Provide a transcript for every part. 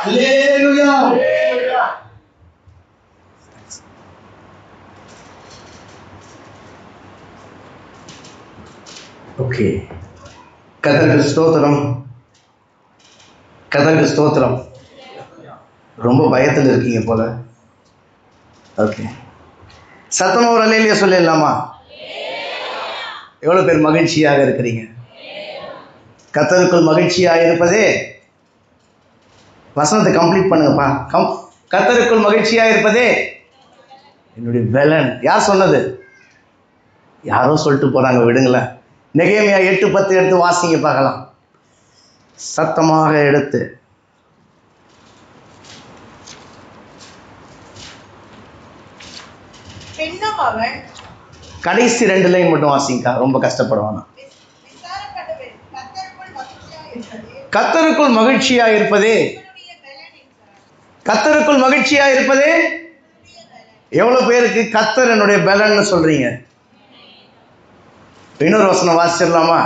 அல்லேலூயா. Okay, கர்த்தருக்கு ஸ்தோத்திரம், கர்த்தருக்கு ஸ்தோத்திரம். ரொம்ப பயத்தில் இருக்கீங்க போல. ஓகே, சத்தமா ஒரு அல்லேலூயா சொல்லிடலாமா? எவ்வளோ பேர் மகிழ்ச்சியாக இருக்கிறீங்க? கர்த்தருக்குள் மகிழ்ச்சியாக இருப்பதே, வசனத்தை கம்ப்ளீட் பண்ணுங்கப்பா. கர்த்தருக்குள் மகிழ்ச்சியாக இருப்பதே என்னுடைய பலன். யார் சொன்னது? யாரோ சொல்லிட்டு போறாங்க, விடுங்களேன். நெகேமியா 8:10 எடுத்து வாசிங்க பார்க்கலாம், சத்தமாக எடுத்து. கடைசி 2 லைன் மட்டும் வாசிங்கக்கா, ரொம்ப கஷ்டப்படுவானா. கர்த்தருக்குள் மகிழ்ச்சியா இருப்பதே, கர்த்தருக்குள் மகிழ்ச்சியா இருப்பதே. எவ்வளவு பேருக்கு கர்த்தர் என்னுடைய பலன்னு சொல்றீங்க? இன்னொரு வசனம் வாசிச்சிடலாமா?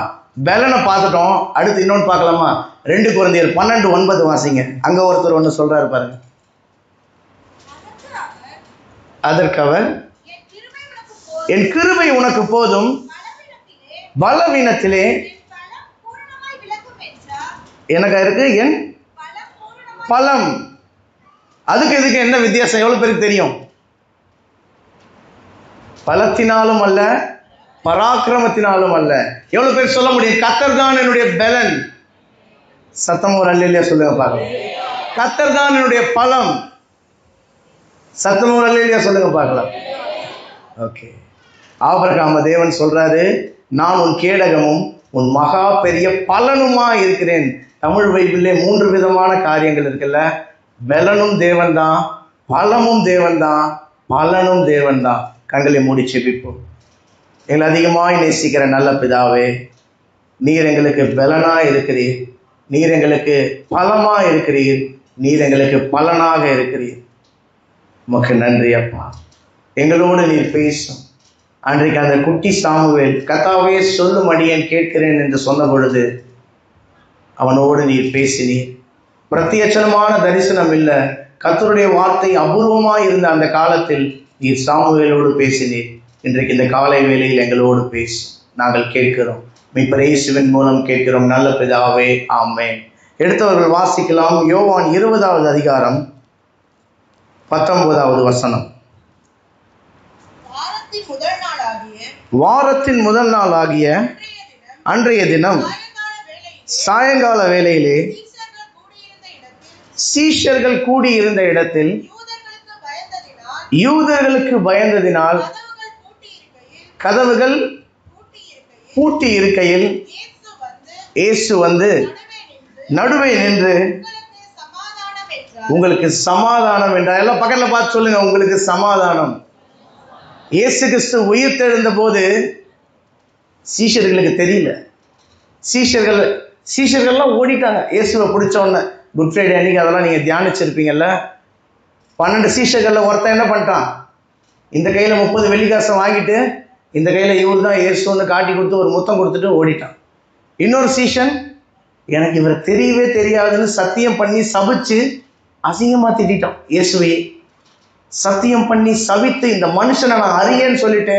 பலனை பார்த்துட்டோம், அடுத்து இன்னொன்று பார்க்கலாமா? 2 கொரிந்தியர் 12:9 வாசிங்க. அங்க ஒருத்தர் ஒன்று சொல்றாரு பாருங்க. அதற்கு அவர், என் கிருபை உனக்கு போதும், பலவீனத்திலே எனக்கு இருக்கு என் பலம். அதுக்கு இதுக்கு என்ன வித்தியாசம்? எவ்வளவு பேருக்கு தெரியும்? பலத்தினாலும் அல்ல, பராக்கிரமத்தினாலும் அல்ல. எவ்வளவு பேர் சொல்ல முடியும் கர்த்தர் தான் என்னுடைய பலன்? சத்தம் ஒரு அல்லேலூயா சொல்லுங்க பார்க்கலாம். கர்த்தர் தான் என்னுடைய பலம். சத்தம் ஒரு அல்லேலூயா சொல்லுங்க பார்க்கலாம். ஓகே, ஆபிரகாம் தேவன் சொல்றாரு, நான் உன் கேடகமும் உன் மகா பெரிய பலனுமா இருக்கிறேன். தமிழ் பைபிளிலே 3 விதமான காரியங்கள் இருக்குல்ல. பலனும் தேவன் தான், பலமும் தேவன் தான், பலனும் தேவன் தான். கண்களை மூடி செபிப்போம். எங்களை அதிகமாய் நேசிக்கிற நல்ல பிதாவே, நீர் எங்களுக்கு பலனாக இருக்கிறீர், நீர் எங்களுக்கு பலமாக இருக்கிறீர், நீர் எங்களுக்கு பலனாக இருக்கிறீர். உமக்கு நன்றி அப்பா. எங்களோடு நீர் பேசும். அன்றைக்கு அந்த குட்டி சாமுவேல், கர்த்தாவே சொல்லும் அடியேன் கேட்கிறேன் என்று சொன்ன பொழுது அவனோடு நீர் பேசினீர். பிரத்யட்சமான தரிசனம் இல்லை, கர்த்தருடைய வார்த்தை அபூர்வமாக இருந்த அந்த காலத்தில் நீர் சாமுவேலோடு பேசினீர். இன்றைக்கு இந்த காலை வேளையில் எங்களோடு பேசும். நாங்கள் கேட்கிறோம், மீட்பர் இயேசுவின் மூலம் கேட்கிறோம் நல்ல பிதாவே, ஆமென். எடுத்தவர்கள் வாசிக்கலாம். யோவான் 20வது அதிகாரம் 19வது வசனம். வாரத்தின் முதல் நாளாகிய அன்றைய தினம் சாயங்கால வேளையிலே சீஷர்கள் கூடியிருந்த இடத்தில் யூதர்களுக்கு பயந்ததினால் கதவுகள் பூட்டி இருக்கையில் இயேசு வந்து நடுவே நின்று உங்களுக்கு சமாதானம் என்றார். எல்லாம் பக்கத்துல பார்த்து சொல்லுங்க, உங்களுக்கு சமாதானம். இயேசு கிறிஸ்து உயிர் தெழுந்த போது சீஷர்களுக்கு தெரியல. சீஷர்கள்லாம் ஓடிட்டாங்க இயேசுவை பிடிச்ச உடனே. குட் ஃப்ரைடே அன்னைக்கு அதெல்லாம் நீங்கள் தியானிச்சிருப்பீங்கல்ல. 12 சீஷர்களில் ஒருத்தன் என்ன பண்ணிட்டான்? இந்த கையில் 30 வெள்ளிக்காசை வாங்கிட்டு இந்த கையில் இவர் தான் இயேசுன்னு காட்டி கொடுத்து ஒரு முத்தம் கொடுத்துட்டு ஓடிட்டான். இன்னொரு சீஷன், எனக்கு இவரை தெரியவே தெரியாதுன்னு சத்தியம் பண்ணி சபிச்சு அசிங்கமாக திட்டான். இயேசுவையே சத்தியம் பண்ணி சபித்து, இந்த மனுஷனை நான் அறியேன்னு சொல்லிட்டு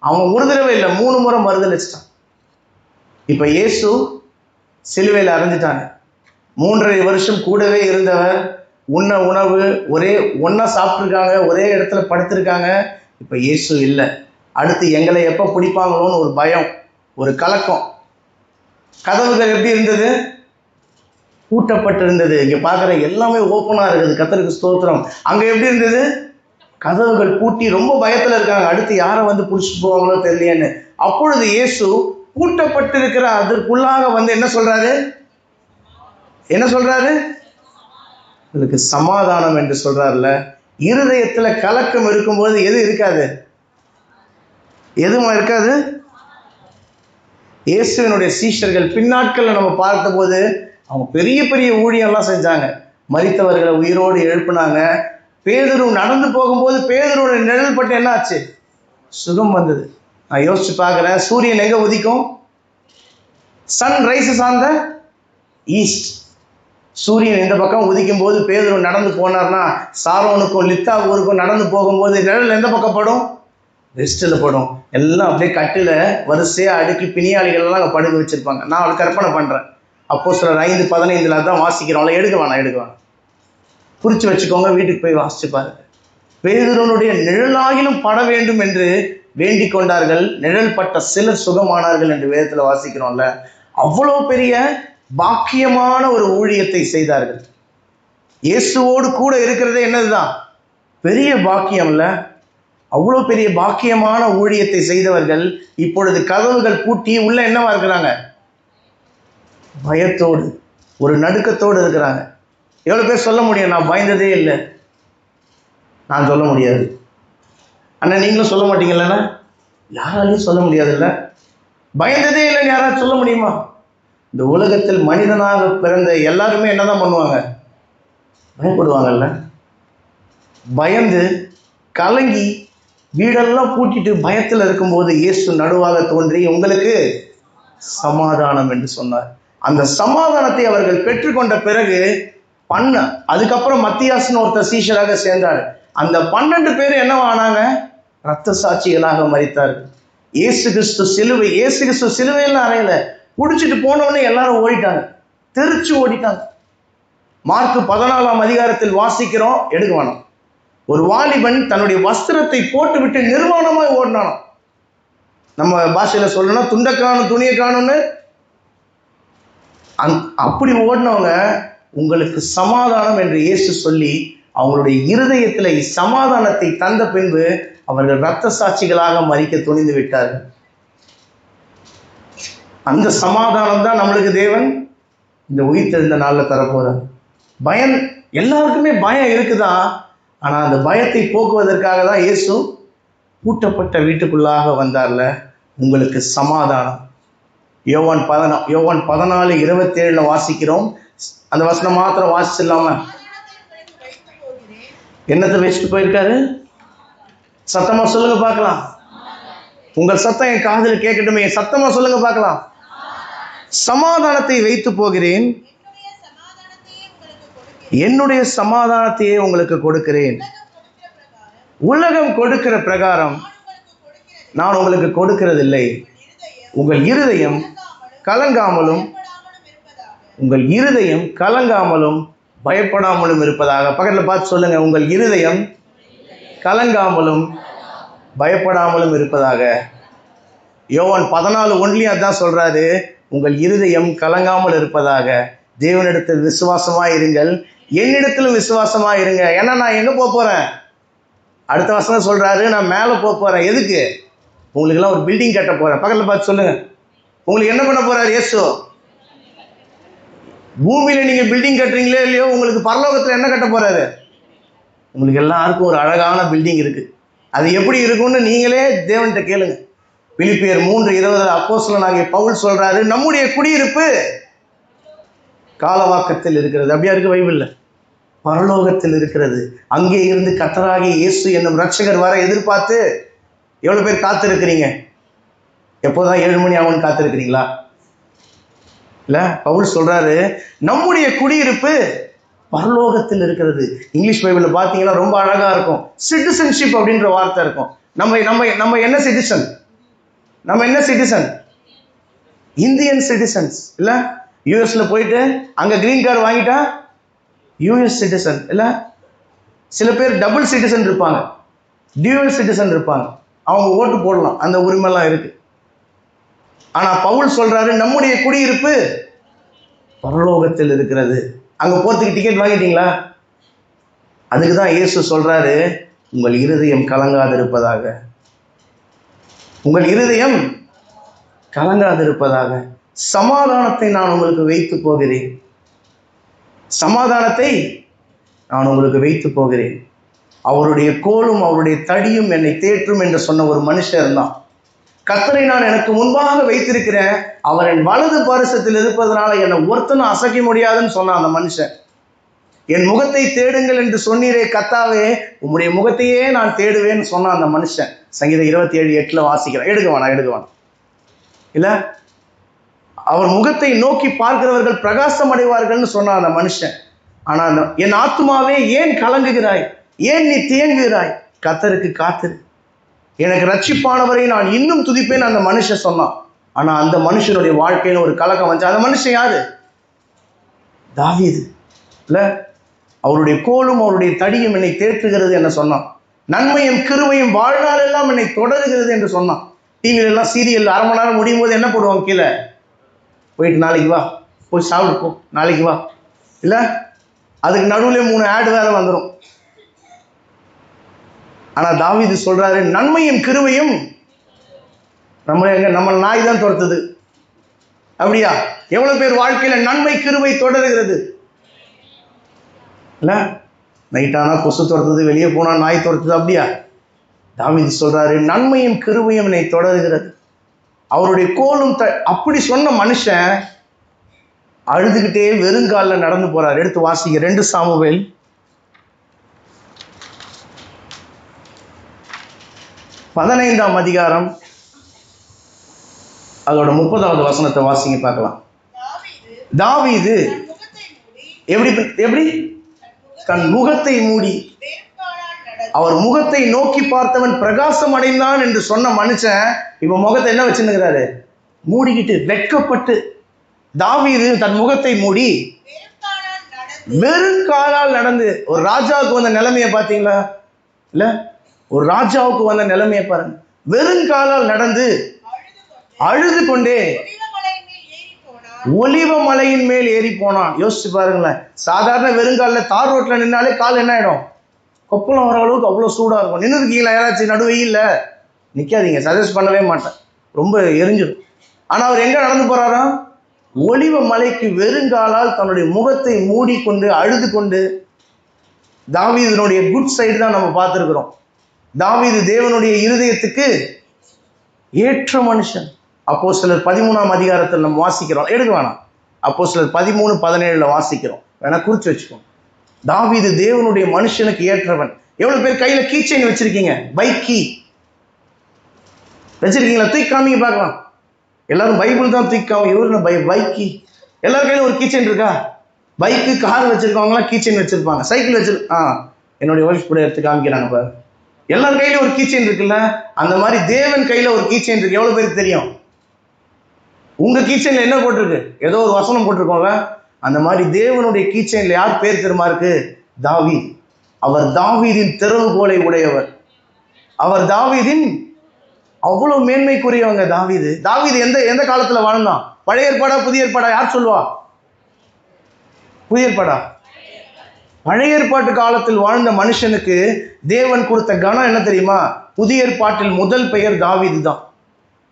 அவன் ஒரு தடவை இல்லை 3 முறை மறுதலிச்சிட்டான். இப்போ இயேசு சிலுவையில் அறைஞ்சிட்டாங்க. 3.5 வருஷம் கூடவே இருந்தவர், உண்ண உணவு ஒரே ஒன்றா சாப்பிட்ருக்காங்க, ஒரே இடத்துல படுத்திருக்காங்க. இப்போ இயேசு இல்லை. அடுத்து எங்களை எப்போ பிடிப்பாங்களோன்னு ஒரு பயம், ஒரு கலக்கம். கதவுகள் எப்படி இருந்தது? பூட்டப்பட்டிருந்தது. இங்கே பார்க்குற எல்லாமே ஓப்பனாக இருக்குது. கர்த்தருக்கு ஸ்தோத்திரம். அங்கே எப்படி இருந்தது? கதவுகள் பூட்டி ரொம்ப பயத்தில் இருக்காங்க. அடுத்து யாரை வந்து பிடிச்சிட்டு போவாங்களோ தெரியலையேன்னு. அப்பொழுது இயேசு பூட்டப்பட்டிருக்கிற அதற்குள்ளாக வந்து என்ன சொல்றாரு? என்ன சொல்றாரு? உங்களுக்கு சமாதானம் என்று சொல்றாருல. இருதயத்துல கலக்கம் இருக்கும்போது எது இருக்காது? எதுவும் இருக்காது. இயேசுவினுடைய சீஷர்கள் பின்னாட்களில் நம்ம பார்த்தபோது அவங்க பெரிய பெரிய ஊழியெல்லாம் செஞ்சாங்க. மரித்தவர்களை உயிரோடு எழுப்பினாங்க. பேதுரு நடந்து போகும்போது பேதுருவோட நிழல் பட்டு என்ன ஆச்சு? சுகம் வந்தது. நான் யோசிச்சு பார்க்குறேன், சூரியன் எங்கே உதிக்கும்? Sun rises on the east. சூரியன் இந்த பக்கம் உதிக்கும் போது பேதுரு நடந்து போனார்னா சாரோனுக்கும் லித்தா ஊருக்கும் நடந்து போகும்போது நிழல் எந்த பக்கம் படும்? வெஸ்ட்டில் படும். எல்லாம் அப்படியே கட்டில் வரிசையாக அடுக்கி பிணியாளிகள்லாம் அங்கே படுக்க வச்சுருப்பாங்க. நான் அவளுக்கு கற்பனை பண்ணுறேன். அப்போஸ்தலர் 5:15 தான் வாசிக்கிறோம்ல. எடுக்க வேணாம், குறித்து வச்சுக்கோங்க, வீட்டுக்கு போய் வாசிச்சு பாருங்க. பேதுருவனுடைய நிழலாகிலும் பட வேண்டும் என்று வேண்டிக் கொண்டார்கள். நிழல் பட்ட சிலர் சுகமானார்கள் என்று வேதத்தில் வாசிக்கிறோம்ல. அவ்வளோ பெரிய பாக்கியமான ஒரு ஊழியத்தை செய்தார்கள். இயேசுவோடு கூட இருக்கிறதே என்னதுதான் பெரிய பாக்கியம் இல்ல? அவ்வளோ பெரிய பாக்கியமான ஊழியத்தை செய்தவர்கள் இப்பொழுது கதவுகள் பூட்டி உள்ள என்னவா இருக்கிறாங்க? பயத்தோடு, ஒரு நடுக்கத்தோடு இருக்கிறாங்க. எவ்வளோ பேர் சொல்ல முடியும் நான் பயந்ததே இல்லை? நான் சொல்ல முடியாது. அண்ணா நீங்களும் சொல்ல மாட்டீங்கல்ல? யாராலையும் சொல்ல முடியாதுல்ல? பயந்ததே இல்லைன்னு யாராவது சொல்ல முடியுமா? இந்த உலகத்தில் மனிதனாக பிறந்த எல்லாருமே என்னதான் பண்ணுவாங்க? பயப்படுவாங்கல்ல. பயந்து கலங்கி வீடெல்லாம் பூட்டிட்டு பயத்தில் இருக்கும்போது இயேசு நடுவாக தோன்றி உங்களுக்கு சமாதானம் என்று சொன்னார். அந்த சமாதானத்தை அவர்கள் பெற்றுக்கொண்ட பிறகு அதுக்கப்புறம் மத்தியாஸ்னு ஒருத்தர் சீஷராக சேர்ந்தார். அந்த 12 பேர் என்னவானாங்க? இரத்த சாட்சிகளாக மரித்தார்கள். இயேசு கிறிஸ்து சிலுவையில் அறையில பிடிச்சிட்டு போனவொடனே எல்லாரும் ஓடிட்டாங்க, தெரிச்சு ஓடிட்டாங்க. மார்க் 14ஆம் அதிகாரத்தில் வாசிக்கிறோம். எடுக்க வேணாம். ஒரு வாலிபன் தன்னுடைய வஸ்திரத்தை போட்டு விட்டு நிர்வாணமாய் ஓடினானோ. நம்ம பாஷையில சொல்லணும், துண்டை காணும் துணியை காணும்னு. அப்படி ஓடினவங்க உங்களுக்கு சமாதானம் என்று இயேசு சொல்லி அவங்களுடைய இருதயத்தில் சமாதானத்தை தந்த பின்பு அவர்கள் இரத்த சாட்சிகளாக மரிக்க துணிந்து விட்டார்கள். அந்த சமாதானம் தான் நம்மளுக்கு தேவன் இந்த உயிர்த்தெழுந்த நாளில் தரப்போறார். பயம் எல்லாருக்குமே பயம் இருக்குதான். ஆனால் அந்த பயத்தை போக்குவதற்காக தான் இயேசு பூட்டப்பட்ட வீட்டுக்குள்ளாக வந்தார்ல. உங்களுக்கு சமாதானம். யோவான் 14:27 வாசிக்கிறோம். அந்த வசனம் மாத்திரம் வாசிச்சிடலாம? என்னத்தை வச்சுட்டு போயிருக்காரு? சத்தமா சொல்லுங்க பார்க்கலாம். உங்கள் சத்தம் என் காதில் கேட்கட்டுமே. சத்தமா சொல்லுங்க பார்க்கலாம். சமாதானத்தை வைத்து போகிறேன், என்னுடைய சமாதானத்தையே உங்களுக்கு கொடுக்கிறேன். உலகம் கொடுக்கிற பிரகாரம் நான் உங்களுக்கு கொடுக்கிறதில்லை. உங்கள் இருதயம் கலங்காமலும் பயப்படாமலும் இருப்பதாக. பக்கத்தில் பார்த்து சொல்லுங்க, உங்கள் இருதயம் கலங்காமலும் பயப்படாமலும் இருப்பதாக. யோவான் 14:1 அதான் சொல்றாரு, உங்கள் இருதயம் கலங்காமல் இருப்பதாக. தேவனிடத்தில் விசுவாசமாக இருங்கள், என்னிடத்திலும் விசுவாசமாக இருங்க. ஏன்னா நான் எங்கே போகிறேன்? அடுத்த வசனம் சொல்கிறாரு, நான் மேலே போகிறேன். எதுக்கு? உங்களுக்கெல்லாம் ஒரு பில்டிங் கட்ட போகிறேன். பக்கத்தில் பார்த்து சொல்லுங்கள், உங்களுக்கு என்ன பண்ண போகிறார் இயேசு? பூமியில் நீங்கள் பில்டிங் கட்டுறீங்களே இல்லையோ, உங்களுக்கு பரலோகத்தில் என்ன கட்ட போகிறாரு? உங்களுக்கு எல்லாருக்கும் ஒரு அழகான பில்டிங் இருக்குது. அது எப்படி இருக்கும்னு நீங்களே தேவன்கிட்ட கேளுங்க. பிலிப்பியர் 3:20 அப்போஸ்தலனாகிய பவுல் சொல்கிறாரு, நம்முடைய குடியிருப்பு காலவாக்கத்தில் இருக்கிறது. அப்படியா இருக்கு பைபிள்ல? பரலோகத்தில் இருக்கிறது. அங்கே இருந்து கர்த்தராகிய இயேசு என்னும் ரட்சகர் வர எதிர்பார்த்து எவ்வளோ பேர் காத்திருக்கிறீங்க? எப்போதான் 7 மணி ஆகும்னு காத்திருக்கிறீங்களா? இல்லை, பவுல் சொல்றாரு நம்முடைய குடியிருப்பு பரலோகத்தில் இருக்கிறது. இங்கிலீஷ் பைபிளில் பார்த்தீங்கன்னா ரொம்ப அழகாக இருக்கும். சிட்டிசன்ஷிப் அப்படின்ற வார்த்தை இருக்கும். நம்ம என்ன சிட்டிசன்? நம்ம என்ன சிட்டிசன்? Indian citizens. இல்லை, யூஎஸ்ல போயிட்டு அங்கே கிரீன் கார்டு வாங்கிட்டா யூஎஸ் சிட்டிசன். இல்லை, சில பேர் டபுள் சிட்டிசன் இருப்பாங்க, டியூவல் சிட்டிசன் இருப்பாங்க. அவங்க ஓட்டு போடலாம், அந்த உரிமைலாம் இருக்கு. ஆனால் பவுல் சொல்றாரு நம்முடைய குடியிருப்பு பரலோகத்தில் இருக்கிறது. அங்கே போகிறதுக்கு டிக்கெட் வாங்கிட்டீங்களா? அதுக்கு தான் இயேசு சொல்றாரு, உங்கள் இருதயம் கலங்காதிருப்பதாக. உங்கள் இருதயம் கலங்காதிருப்பதாக. சமாதானத்தை நான் உங்களுக்கு வைத்து போகிறேன். சமாதானத்தை நான் உங்களுக்கு வைத்து போகிறேன். அவருடைய கோலும் அவருடைய தடியும் என்னை தேற்றும் என்று சொன்ன ஒரு மனுஷர் இருந்தான். கர்த்தரை நான் எனக்கு முன்பாக வைத்திருக்கிறேன், அவர் என் வலது பரிசத்தில் இருப்பதனால என்னை ஒருத்தனும் அசைக்க முடியாதுன்னு சொன்னான் அந்த மனுஷன். என் முகத்தை தேடுங்கள் என்று சொன்னீரே கர்த்தாவே, உம்முடைய முகத்தையே நான் தேடுவேன்னு சொன்னான் அந்த மனுஷன். சங்கீதம் 27:8 வாசிக்கிறேன். எடுக்க வேணாம் இல்லை, அவர் முகத்தை நோக்கி பார்க்கிறவர்கள் பிரகாசம் அடைவார்கள்னு சொன்னான் அந்த மனுஷன். ஆனா என் ஆத்துமாவே ஏன் கலங்குகிறாய், ஏன் நீ தேங்குகிறாய், கர்த்தருக்கு காத்திரு, எனக்கு ரட்சிப்பானவரை நான் இன்னும் துதிப்பேன் அந்த மனுஷன் சொன்னான். ஆனா அந்த மனுஷனுடைய வாழ்க்கையில ஒரு கலக்கம் வந்து. அந்த மனுஷன் யாரு? தாவீது இல்ல. அவருடைய கோலும் அவருடைய தடியும் என்னை தேற்றுகிறது என்ன சொன்னான். நன்மையும் கிருபையும் வாழ்நாள் எல்லாம் என்னை தொடருகிறது என்று சொன்னான். டிவியில எல்லாம் சீரியல் அரை மணி நேரம் முடியும் போது என்ன போடுவாங்க, கீழே போயிட்டு நாளைக்கு வா, போய் சாப்பிடு போ, நாளைக்கு வா இல்ல. அதுக்கு நடுவில் 3 ஆடு வேற வந்துடும். ஆனா தாவீது சொல்றாரு, நன்மையும் கிருபையும் நம்ம நாய் தான் துரத்துது. அப்படியா? எவ்வளவு பேர் வாழ்க்கையில நன்மை கிருபை தொடருகிறது இல்ல? நைட்டானா கொசு துரத்துது, வெளியே போனா நாய் துரத்துது. அப்படியா? தாவீது சொல்றாரு, நன்மையும் கிருபையும் என்னை தொடருகிறது, அவருடைய கோலும் அப்படி சொன்ன மனுஷன் அழுதுகிட்டே வெறுங்காலில் நடந்து போறார். எடுத்து வாசிங்க 2 சாமுவேல் 15ஆம் அதிகாரம் அதோட 30வது வசனத்தை வாசிங்க பார்க்கலாம். தாவீது எப்படி தன் முகத்தை மூடி, அவர் முகத்தை நோக்கி பார்த்தவன் பிரகாசம் அடைந்தான் என்று சொன்ன மனுஷன் இப்ப முகத்தை என்ன வச்சுருக்கிறாரு? மூடிக்கிட்டு வெட்கப்பட்டு. தாவீது தன் முகத்தை மூடி வெறும் காலால் நடந்து. ஒரு ராஜாவுக்கு வந்த நிலைமையை பார்த்தீங்களா இல்ல? ஒரு ராஜாவுக்கு வந்த நிலைமையை பாருங்க. வெறும் காலால் நடந்து அழுது கொண்டே ஒலிவ மலையின் மேல் ஏறி போனான். யோசிச்சு பாருங்களேன். சாதாரண வெறுங்காலில் தார் ரோட்ல நின்னாலே கால் என்ன ஆயிடும்? கொப்பளம் வர அளவுக்கு அவ்வளோ சூடா இருக்கும். நின்று இருக்கீங்களா யாராச்சும் நடுவையில்? நிற்காதீங்க, சஜஸ்ட் பண்ணவே மாட்டேன், ரொம்ப எரிஞ்சிடும். ஆனா அவர் எங்க நடந்து போறாரா? ஒலிவ மலைக்கு வெறுங்காலால் தன்னுடைய முகத்தை மூடிக்கொண்டு அழுது கொண்டு. தாவீதினுடைய குட் சைடு தான் நம்ம பார்த்துருக்கிறோம். தாவீது தேவனுடைய இருதயத்துக்கு ஏற்ற மனுஷன். அப்போஸ்தலர் 13ஆம் அதிகாரத்தில் நம்ம வாசிக்கிறோம். எடுக்க வேணாம், அப்போஸ்தலர் 13:17 வாசிக்கிறோம், வேணா குறிச்சு வச்சுக்கோங்க. தாவீது தேவனுடைய மனுஷனுக்கு ஏற்றவன். எவ்வளவு பேர் கையில கீ செயின் வச்சிருக்கீங்க? பைக் கீ வச்சிருக்கீங்களா? தூக்கி காமிங்க பார்க்கலாம். எல்லாரும் பைபிள் தான் தூக்கி காமி. இவரு பைக் கீ. எல்லாரும் கையில ஒரு கீ செயின் இருக்கா? பைக்கு கார் வச்சிருக்கவங்களாம் கீ செயின் வச்சிருப்பாங்க. சைக்கிள் என்னுடைய ஒய்ஃப் கூட எடுத்து காமிக்கிறாங்க பாரு. எல்லார் கையில ஒரு கீ செயின் இருக்குல்ல? அந்த மாதிரி தேவன் கையில ஒரு கீ செயின் இருக்கு. எவ்வளவு பேருக்கு தெரியும்? உங்க கீ செயின்ல என்ன போட்டிருக்கு? ஏதோ ஒரு வசனம் போட்டிருக்கோம்ல. அந்த மாதிரி தேவனுடைய கீ செயின்ல யார் பேர் தெரியுமா இருக்கு? தாவீது. அவர் தாவீதின் திறவுகோலை உடையவர். அவர் தாவீதின் அவ்வளவு மேன்மைக்குரியவங்க. தாவீது எந்த காலத்துல வாழ்ந்தான்? பழைய ஏற்பாடா புதிய ஏற்பாடா? யார் சொல்லுவா? புதிய ஏற்பாடா? பழைய ஏற்பாட்டு காலத்தில் வாழ்ந்த மனுஷனுக்கு தேவன் கொடுத்த கனம் என்ன தெரியுமா? புதிய ஏற்பாட்டில் முதல் பெயர் தாவீது தான்.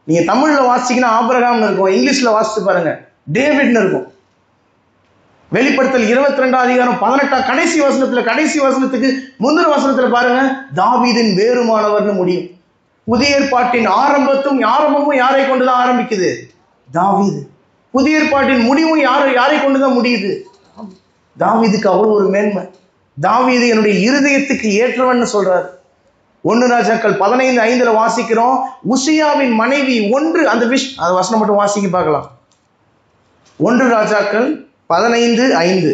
நீங்க தமிழ்ல வாசிச்சீங்கன்னா ஆபிரகாம்னு இருக்கும், இங்கிலீஷ்ல வாசிச்சு பாருங்க டேவிட்னு இருக்கும். வெளிப்படுத்தல் 22ஆம் அதிகாரம் 18 கடைசி வசனத்துக்கு முந்தின வசனத்துல பாருங்க, தாவீதின் வேறுமானவர்னு முடியும். புதிய ஏற்பாட்டின் ஆரம்பமும் யாரை கொண்டுதான் ஆரம்பிக்குது? தாவீது. புதிய ஏற்பாட்டின் முடிவும் யாரை கொண்டுதான் முடியுது? தாவீதுக்கு அவ்வளவு ஒரு மேன்மை. தாவீது என்னுடைய இருதயத்துக்கு ஏற்றவன் சொல்றாரு. 1 ராஜாக்கள் 15:5 வாசிக்கிறோம். உசியாவின் மனைவி அந்த வசனம் மட்டும் வாசிக்க பார்க்கலாம். 1 ராஜாக்கள் 15:5.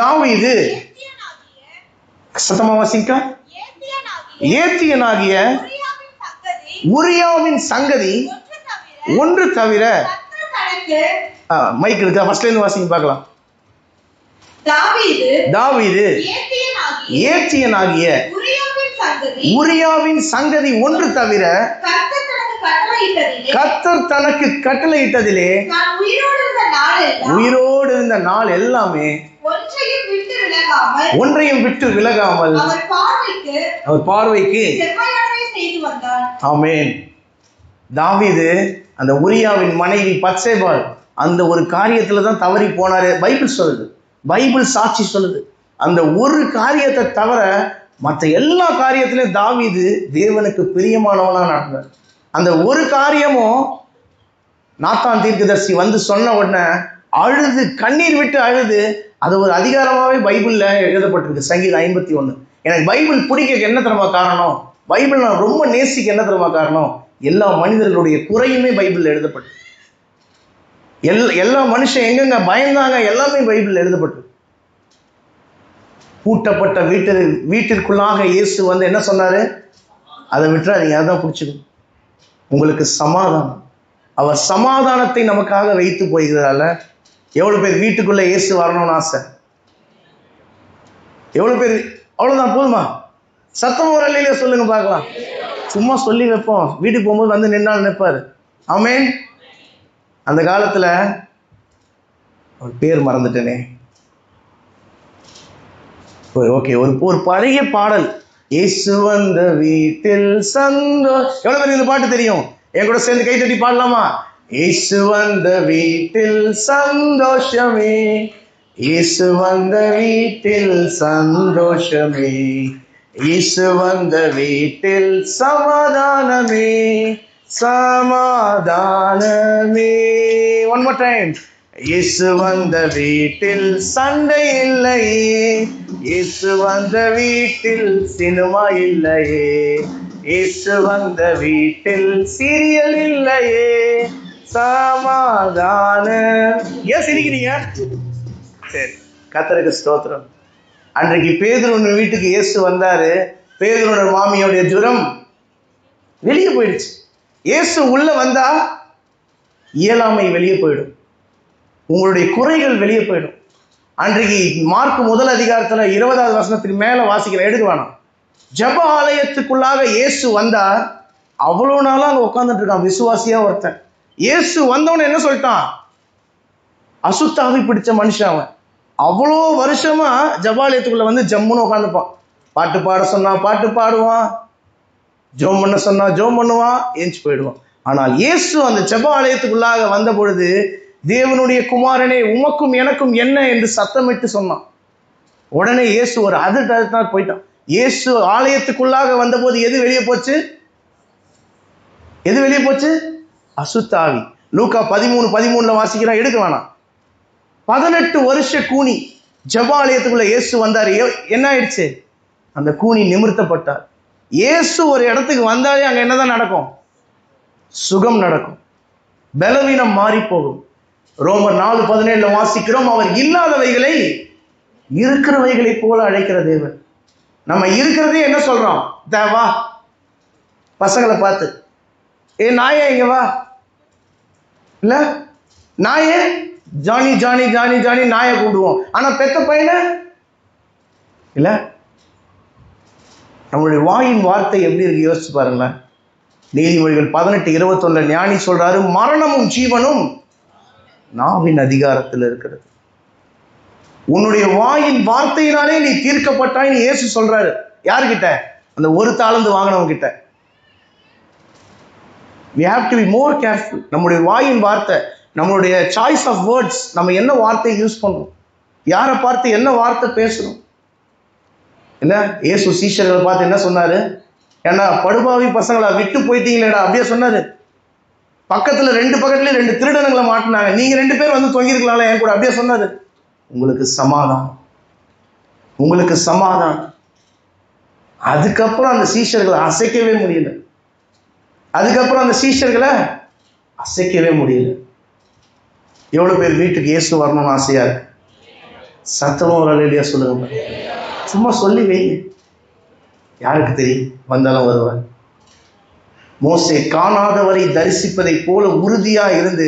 தாவீது சத்தமா வாசிக்க. ஏத்தியனாகிய உரியாவின் சங்கதி ஒன்று தவிர. மைக் இருக்கா? ஃபர்ஸ்ட்ல இருந்து வாசிக்க பார்க்கலாம். தாவீது ஏத்தியனாகிய உரியாவின் சங்கதி ஒன்று தவிர கர்த்தர் தனக்கு கட்டளையிட்டதிலே உயிரோடு இருந்த நாள் எல்லாமே ஒன்றையும் விட்டு விலகாமல் அவர் பார்வைக்கு. ஆமென். தாவீது அந்த உரியாவின் மனைவி பத்சேபாள் அந்த ஒரு காரியத்துல தான் தவறி போனாரு. பைபிள் சொல்லுது, பைபிள் சாட்சி சொல்லுது. அந்த ஒரு காரியத்தை தவிர மற்ற எல்லா காரியத்திலையும் தாவீது தேவனுக்கு பிரியமானவனா நடந்தார். அந்த ஒரு காரியமும் நாத்தான் தீர்க்கதரிசி வந்து சொன்ன உடனே அழுது கண்ணீர் விட்டு அழுது. அது ஒரு அதிகாரமாவே பைபிள்ல எழுதப்பட்டிருக்கு. சங்கீதம் 51. எனக்கு பைபிள் பிடிக்க என்ன தெரியுமா காரணம்? பைபிள் நான் ரொம்ப நேசிக்க என்ன தெரியுமா காரணம்? எல்லா மனிதர்களுடைய குறையுமே பைபிள்ல எழுதப்பட்டு. எல்லா மனுஷன் எங்கெங்க பயந்தாங்க எல்லாமே பைபிள் எழுதப்பட்டு. பூட்டப்பட்ட வீட்டிற்குள்ளாக இயேசு வந்து என்ன சொன்னாரு? அதை விட்டுறாதீங்க, அதான் பிடிச்சிக்கணும். உங்களுக்கு சமாதானம். அவர் சமாதானத்தை நமக்காக வைத்து போகிறதால எவ்வளவு பேர் வீட்டுக்குள்ள இயேசு வரணும்னு ஆசை? எவ்வளவு பேர்? அவ்வளவுதான், போதுமா? சத்தம் ஒரு அல்லையில சொல்லுங்க பார்க்கலாம். சும்மா சொல்லி வைப்போம், வீட்டுக்கு போகும்போது வந்து நின்னால் நிற்பாரு. ஆமென். அந்த காலத்துல ஒரு பேர் மறந்துட்டேனே. ஓகே, ஒரு பழைய பாடல், இயேசு வந்த வீட்டில் சந்தோஷம். எவ்வளவு பேருக்கு இந்த பாட்டு தெரியும்? என் கூட சேர்ந்து கை தட்டி பாடலாமா? இயேசு வந்த வீட்டில் சந்தோஷமே, இயேசு வந்த வீட்டில் சந்தோஷமே, இயேசு வந்த வீட்டில் சமாதானமே, சமாதானமே. One more time. இயேசு வந்த வீட்டில் சண்டை இல்லையே, இயேசு வந்த வீட்டில் சினிமா இல்லையே, இயேசு வந்த வீட்டில் சீரியல் இல்லையே, சமாதானம். ஏன் சிரிக்கிறீங்க? சரி, கர்த்தருக்கு ஸ்தோத்திரம். அன்றைக்கு பேதுரு வீட்டுக்கு இயேசு வந்தாரு. பேதுருவோட மாமியோடைய ஜுரம் வெளியே போயிடுச்சு. இயேசு உள்ள வந்தா இயலாமை வெளியே போயிடும், உங்களுடைய குறைகள் வெளியே போயிடும். அன்றைக்கு மார்க் 1 அதிகாரத்துல 20வது வசனத்துக்கு மேல வாசிக்கிறேன், எடுக்க வேணாம். ஜப ஆலயத்துக்குள்ளாக இயேசு வந்தா அவ்வளோ நாளா அங்க உட்காந்துட்டு இருக்கான் விசுவாசியா ஒருத்தன். இயேசு வந்தவன என்ன சொல்லிட்டான்? அசுத்தாவி பிடிச்ச மனுஷன் அவன். அவ்வளோ வருஷமா ஜபாலயத்துக்குள்ள வந்து ஜம்முன்னு உட்காந்துப்பான். பாட்டு பாட சொன்னா பாட்டு பாடுவான், ஜோம் பண்ண சொன்னா ஜோம் பண்ணுவான், ஏஞ்சி போயிடுவான். ஆனால் இயேசு அந்த ஜப ஆலயத்துக்குள்ளாக வந்த பொழுது, தேவனுடைய குமாரனே உமக்கும் எனக்கும் என்ன என்று சத்தமிட்டு சொன்னான். உடனே இயேசு ஒரு அதிர்ஷ்டம் போயிட்டான். இயேசு ஆலயத்துக்குள்ளாக வந்தபோது எது வெளியே போச்சு? எது வெளியே போச்சு? அசுத்தாவி. லூக்கா 13:13 வாசிக்கிறான், எடுக்க வேணாம். 18 வருஷ கூனி ஜபாலயத்துக்குள்ள இயேசு வந்தார். என்ன ஆயிடுச்சு? அந்த கூனி நிமிர்த்தப்பட்டார். இயேசு ஒரு இடத்துக்கு வந்தாலே அங்க என்னதான் நடக்கும்? சுகம் நடக்கும், பலவீனம் மாறி போகும். ரோமர் 4:17 வாசிக்கிறோம், அவர் இல்லாதவைகளை இருக்கிறவைகளை போல அழைக்கிற தேவன். நம்ம இருக்கிறதே என்ன சொல்றோம்? தேவா பசங்களை பார்த்து, ஏ நாயே இங்க வா, இல்ல நாயே ஜானி ஜானி ஜானி ஜானி நாயை கூப்பிடுவோம். ஆனா பெத்த பையன இல்ல. நம்மளுடைய வாயின் வார்த்தை எப்படி இருக்கு யோசிச்சு பாருங்களேன். நீதிமொழிகள் 18:21 ஞானி சொல்றாரு, மரணமும் ஜீவனும் நாவின் அதிகாரத்தில் இருக்கிறது. உன்னுடைய வாயின் வார்த்தையினாலே நீ தீர்க்கப்பட்டாய் இயேசு சொல்றாரு. யாருக்கிட்ட? அந்த ஒரு தாளந்து வாங்கினவங்க கிட்ட. We have to be more careful. நம்முடைய வாயின் வார்த்தை, நம்மளுடைய சாய்ஸ் ஆஃப் வேர்ட்ஸ், நம்ம என்ன வார்த்தை யூஸ் பண்றோம், யாரை பார்த்து என்ன வார்த்தை பேசணும். இல்ல இயேசு சீஷர்களை பார்த்து என்ன சொன்னாரு? ஏன்னா படுபாவி பசங்களா விட்டு போயிட்டீங்களேடா, அப்படியே சொன்னாரு. பக்கத்துல 2 பக்கத்துலயும் 2 திருடனுங்களை மாட்டினாங்க, நீங்க 2 பேர் வந்து தொங்கிருக்கலாம்ல என் கூட, அப்படியே சொன்னாரு. உங்களுக்கு சமாதானம், உங்களுக்கு சமாதானம். அதுக்கப்புறம் அந்த சீஷர்களை அசைக்கவே முடியல. அதுக்கப்புறம் அந்த சீஷர்களை அசைக்கவே முடியல. எவ்வளவு பேர் வீட்டுக்கு இயேசு வரணும்னு ஆசையா இருக்கு? சத்தமா ஒரு அல்லேலூயா சொல்லுங்க. சும்மா சொல்லி வைங்க, யாருக்கு தெரியும், வந்தாலும் வருவார். மோசே காணாதவரை தரிசிப்பதை போல உறுதியா இருந்து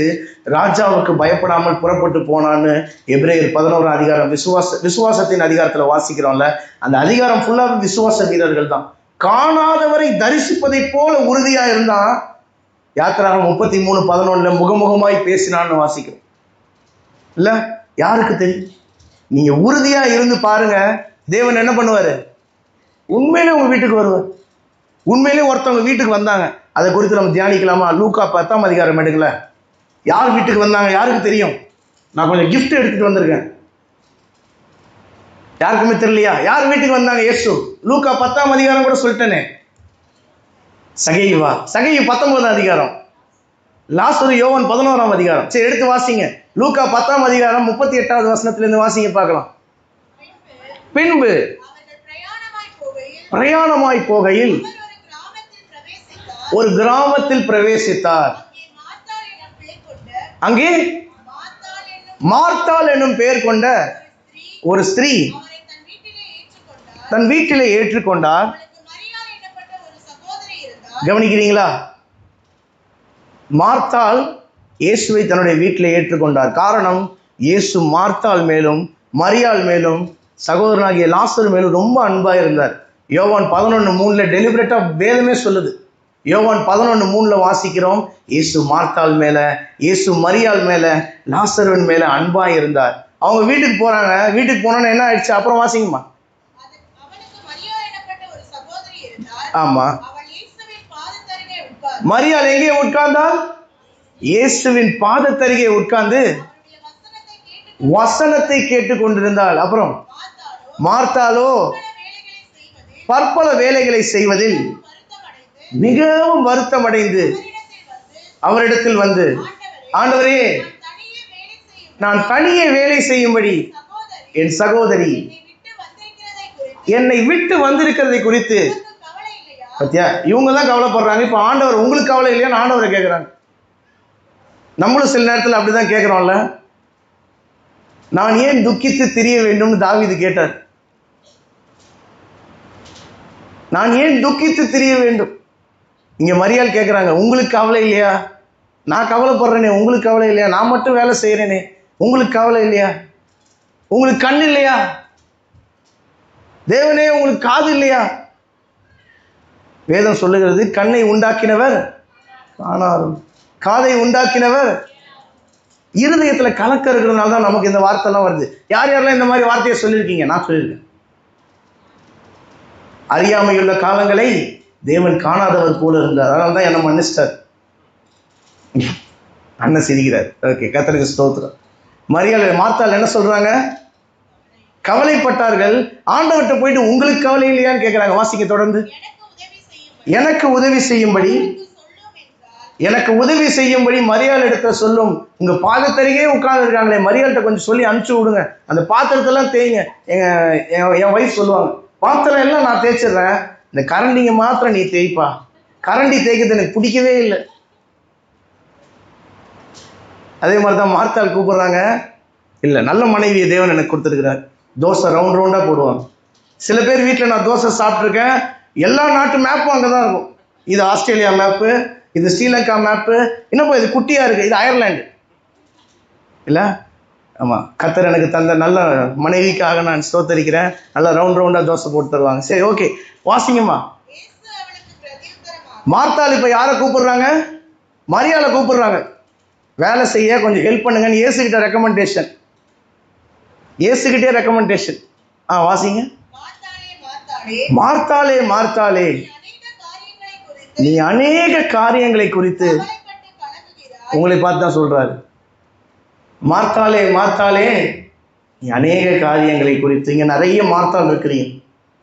ராஜாவுக்கு பயப்படாமல் புறப்பட்டு போனான்னு எபிரேயர் 11 அதிகாரம் விசுவாசத்தின் அதிகாரத்துல வாசிக்கிறோம்ல. அந்த அதிகாரம் ஃபுல்லா விசுவாச வீரர்கள் தான். காணாதவரை தரிசிப்பதை போல உறுதியா இருந்தா யாத்திராகமம் 33:11 முகமுகமாய் பேசினான்னு வாசிக்கிறோம் இல்ல. யாருக்கு தெரியும்? நீங்க உறுதியா இருந்து பாருங்க, தேவன் என்ன பண்ணுவாரு? உண்மையிலே உங்க வீட்டுக்கு வருவார். உண்மையிலே ஒருத்தவங்க வீட்டுக்கு வந்தாங்க, அதை குறித்து நம்ம தியானிக்கலாமா? லூக்கா 10ஆம் அதிகாரம் எடுக்கல. யார் வீட்டுக்கு வந்தாங்க யாருக்கு தெரியும்? நான் கொஞ்சம் கிஃப்ட் எடுத்துட்டு வந்திருக்கேன். யாருக்குமே தெரியலையா யார் வீட்டுக்கு வந்தாங்க? இயேசு. லூக்கா 10ஆம் அதிகாரம் கூட சொல்லிட்டேனே. சகையுவா? சகையு 19ஆம் அதிகாரம். லாசரு யோவான் 11ஆம் அதிகாரம். சரி, எடுத்து வாசிங்க. லூக்கா 10ஆம் அதிகாரம் 38வது வசனத்திலிருந்து வாசிங்க பார்க்கலாம். பின்பு பிரயாணமாய் போகையில் ஒரு கிராமத்தில் பிரவேசித்தார். அங்கே மார்த்தாள் என்னும் பெயர் கொண்ட ஒரு ஸ்திரீ தன் வீட்டிலே ஏற்றுக்கொண்டார். கவனிக்கிறீங்களா? மார்த்தாள் இயேசுவை தன்னுடைய வீட்டில் ஏற்றுக்கொண்டார். காரணம், இயேசு மார்த்தாள் மேலும் மரியாள் மேலும் சகோதரனாகிய லாசர் மேலும் ரொம்ப அன்பா இருந்தார். யோவான் 11:3 டெலிபரேட்டா வேதமே சொல்லுது. யோவான் 11:3 வாசிக்கிறோம், இயேசு மார்த்தாள் மேல, இயேசு மரியாள் மேல, லாசருவின் மேல அன்பா இருந்தார். அவங்க வீட்டுக்கு போறாங்க. வீட்டுக்கு போனோன்னு என்ன ஆயிடுச்சு? அப்புறம் வாசிங்கம்மா. ஆமா, மரியாள் எங்கே உட்கார்ந்தால்? இயேசுவின் பாதத்தருகே உட்கார்ந்து வசனத்தை கேட்டுக் கொண்டிருந்தாள். அப்புறம் மார்த்தாளோ பற்பல வேலைகளை செய்வதில் மிகவும் வருத்தம் அடைந்து அவரிடத்தில் வந்து, ஆண்டவரே, நான் தனியே வேலை செய்யும்படி என் சகோதரி என்னை விட்டு வந்திருக்கிறதை குறித்து பத்தியா, இவங்க தான் கவலைப்படுறாங்க. இப்ப ஆண்டவர் உங்களுக்கு கவலை இல்லையான்னு ஆண்டவரை கேட்கிறாங்க. நம்மளும் சில நேரத்தில் அப்படிதான் கேட்கிறோம்ல. நான் ஏன் துக்கித்து திரிய வேண்டும்னு தாவீது கேட்டார். நான் ஏன் துக்கித்து திரிய வேண்டும்? இங்க மரியாள் கேட்கிறாங்க, உங்களுக்கு கவலை இல்லையா? நான் கவலைப்படுறேனே, உங்களுக்கு கவலை இல்லையா? நான் மட்டும் வேலை செய்யறேனே, உங்களுக்கு கவலை இல்லையா? உங்களுக்கு கண் இல்லையா? தேவனே, உங்களுக்கு காது இல்லையா? வேதம் சொல்லுகிறது, கண்ணை உண்டாக்கினவர் காணாரும், காதை உண்டாக்கினவர். இருதயத்துல கலக்கம் இருக்கிறதுனால தான் நமக்கு இந்த வார்த்தை எல்லாம் வருது. யார் யாரெல்லாம் இந்த மாதிரி வார்த்தையை சொல்லியிருக்கீங்க? நான் சொல்லியிருக்கேன். அறியாமையுள்ள காலங்களை தேவன் காணாதவர் போல இருந்தார். அதனால தான் என்ன மன்னிச்சிட்டார். அண்ணன் சிரிக்கிறார். ஓகே, கர்த்தருக்கு ஸ்தோத்திரம். மரியாள் மார்த்தாள் என்ன சொல்றாங்க? கவலைப்பட்டார்கள். ஆண்டவர்கிட்ட போயிட்டு உங்களுக்கு கவலை இல்லையான்னு கேட்கிறாங்க. வாசிக்க தொடர்ந்து. எனக்கு உதவி செய்யும்படி, எனக்கு உதவி செய்யும்படி மரியாள் இடத்துல சொல்லும். உங்க பாதத்தருகே உட்கார்ந்து இருக்காங்களே, மரியாள்கிட்ட கொஞ்சம் சொல்லி அனுப்பிச்சு விடுங்க. அந்த பாத்திரத்தெல்லாம் தேய்ங்க. என் வைஃப் சொல்லுவாங்க, பாத்திரம் எல்லாம் நான் தேய்ச்சிடுறேன், இந்த கரண்டிங்க மாத்திரம் நீ தேய்ப்பா. கரண்டி தேய்க்கிறது எனக்கு பிடிக்கவே இல்லை. அதே மாதிரிதான் மார்த்தாள் கூப்பிடுறாங்க. இல்லை, நல்ல மனைவியை தேவன் எனக்கு கொடுத்துருக்கிறார். தோசை ரவுண்ட் ரவுண்டா போடுவாங்க. சில பேர் வீட்டில் நான் தோசை சாப்பிட்ருக்கேன், எல்லா நாட்டு மேப்பும் அங்கே தான் இருக்கும். இது ஆஸ்திரேலியா மேப்பு, இது ஸ்ரீலங்கா மேப்பு, என்னப்பா இது குட்டியா இருக்கு, இது அயர்லாண்டு இல்லை? ஆமாம், கர்த்தர் எனக்கு தந்த நல்ல மனைவிக்காக நான் ஸ்தோத்தரிக்கிறேன். நல்லா ரவுண்ட் ரவுண்டா தோசை போட்டு தருவாங்க. சரி, ஓகே, வாசிங்கம்மா. மார்த்தாள் இப்போ யாரை கூப்பிடுறாங்க? மரியாளை கூப்பிடுறாங்க. வேலை செய்ய கொஞ்சம் ஹெல்ப் பண்ணுங்கன்னு இயேசுகிட்ட ரெக்கமெண்டேஷன். இயேசுகிட்டே ரெக்கமெண்டேஷன். வாசிங்க. மார்த்தாளே, மார்த்தாளே, நீ அநேக காரியங்களை குறித்து, உங்களை பார்த்து தான் சொல்றாரு. மார்த்தாளே, மார்த்தாளே, நீ அநேக காரியங்களை குறித்து. இங்க நிறைய மார்த்தாள் இருக்கிறீங்க.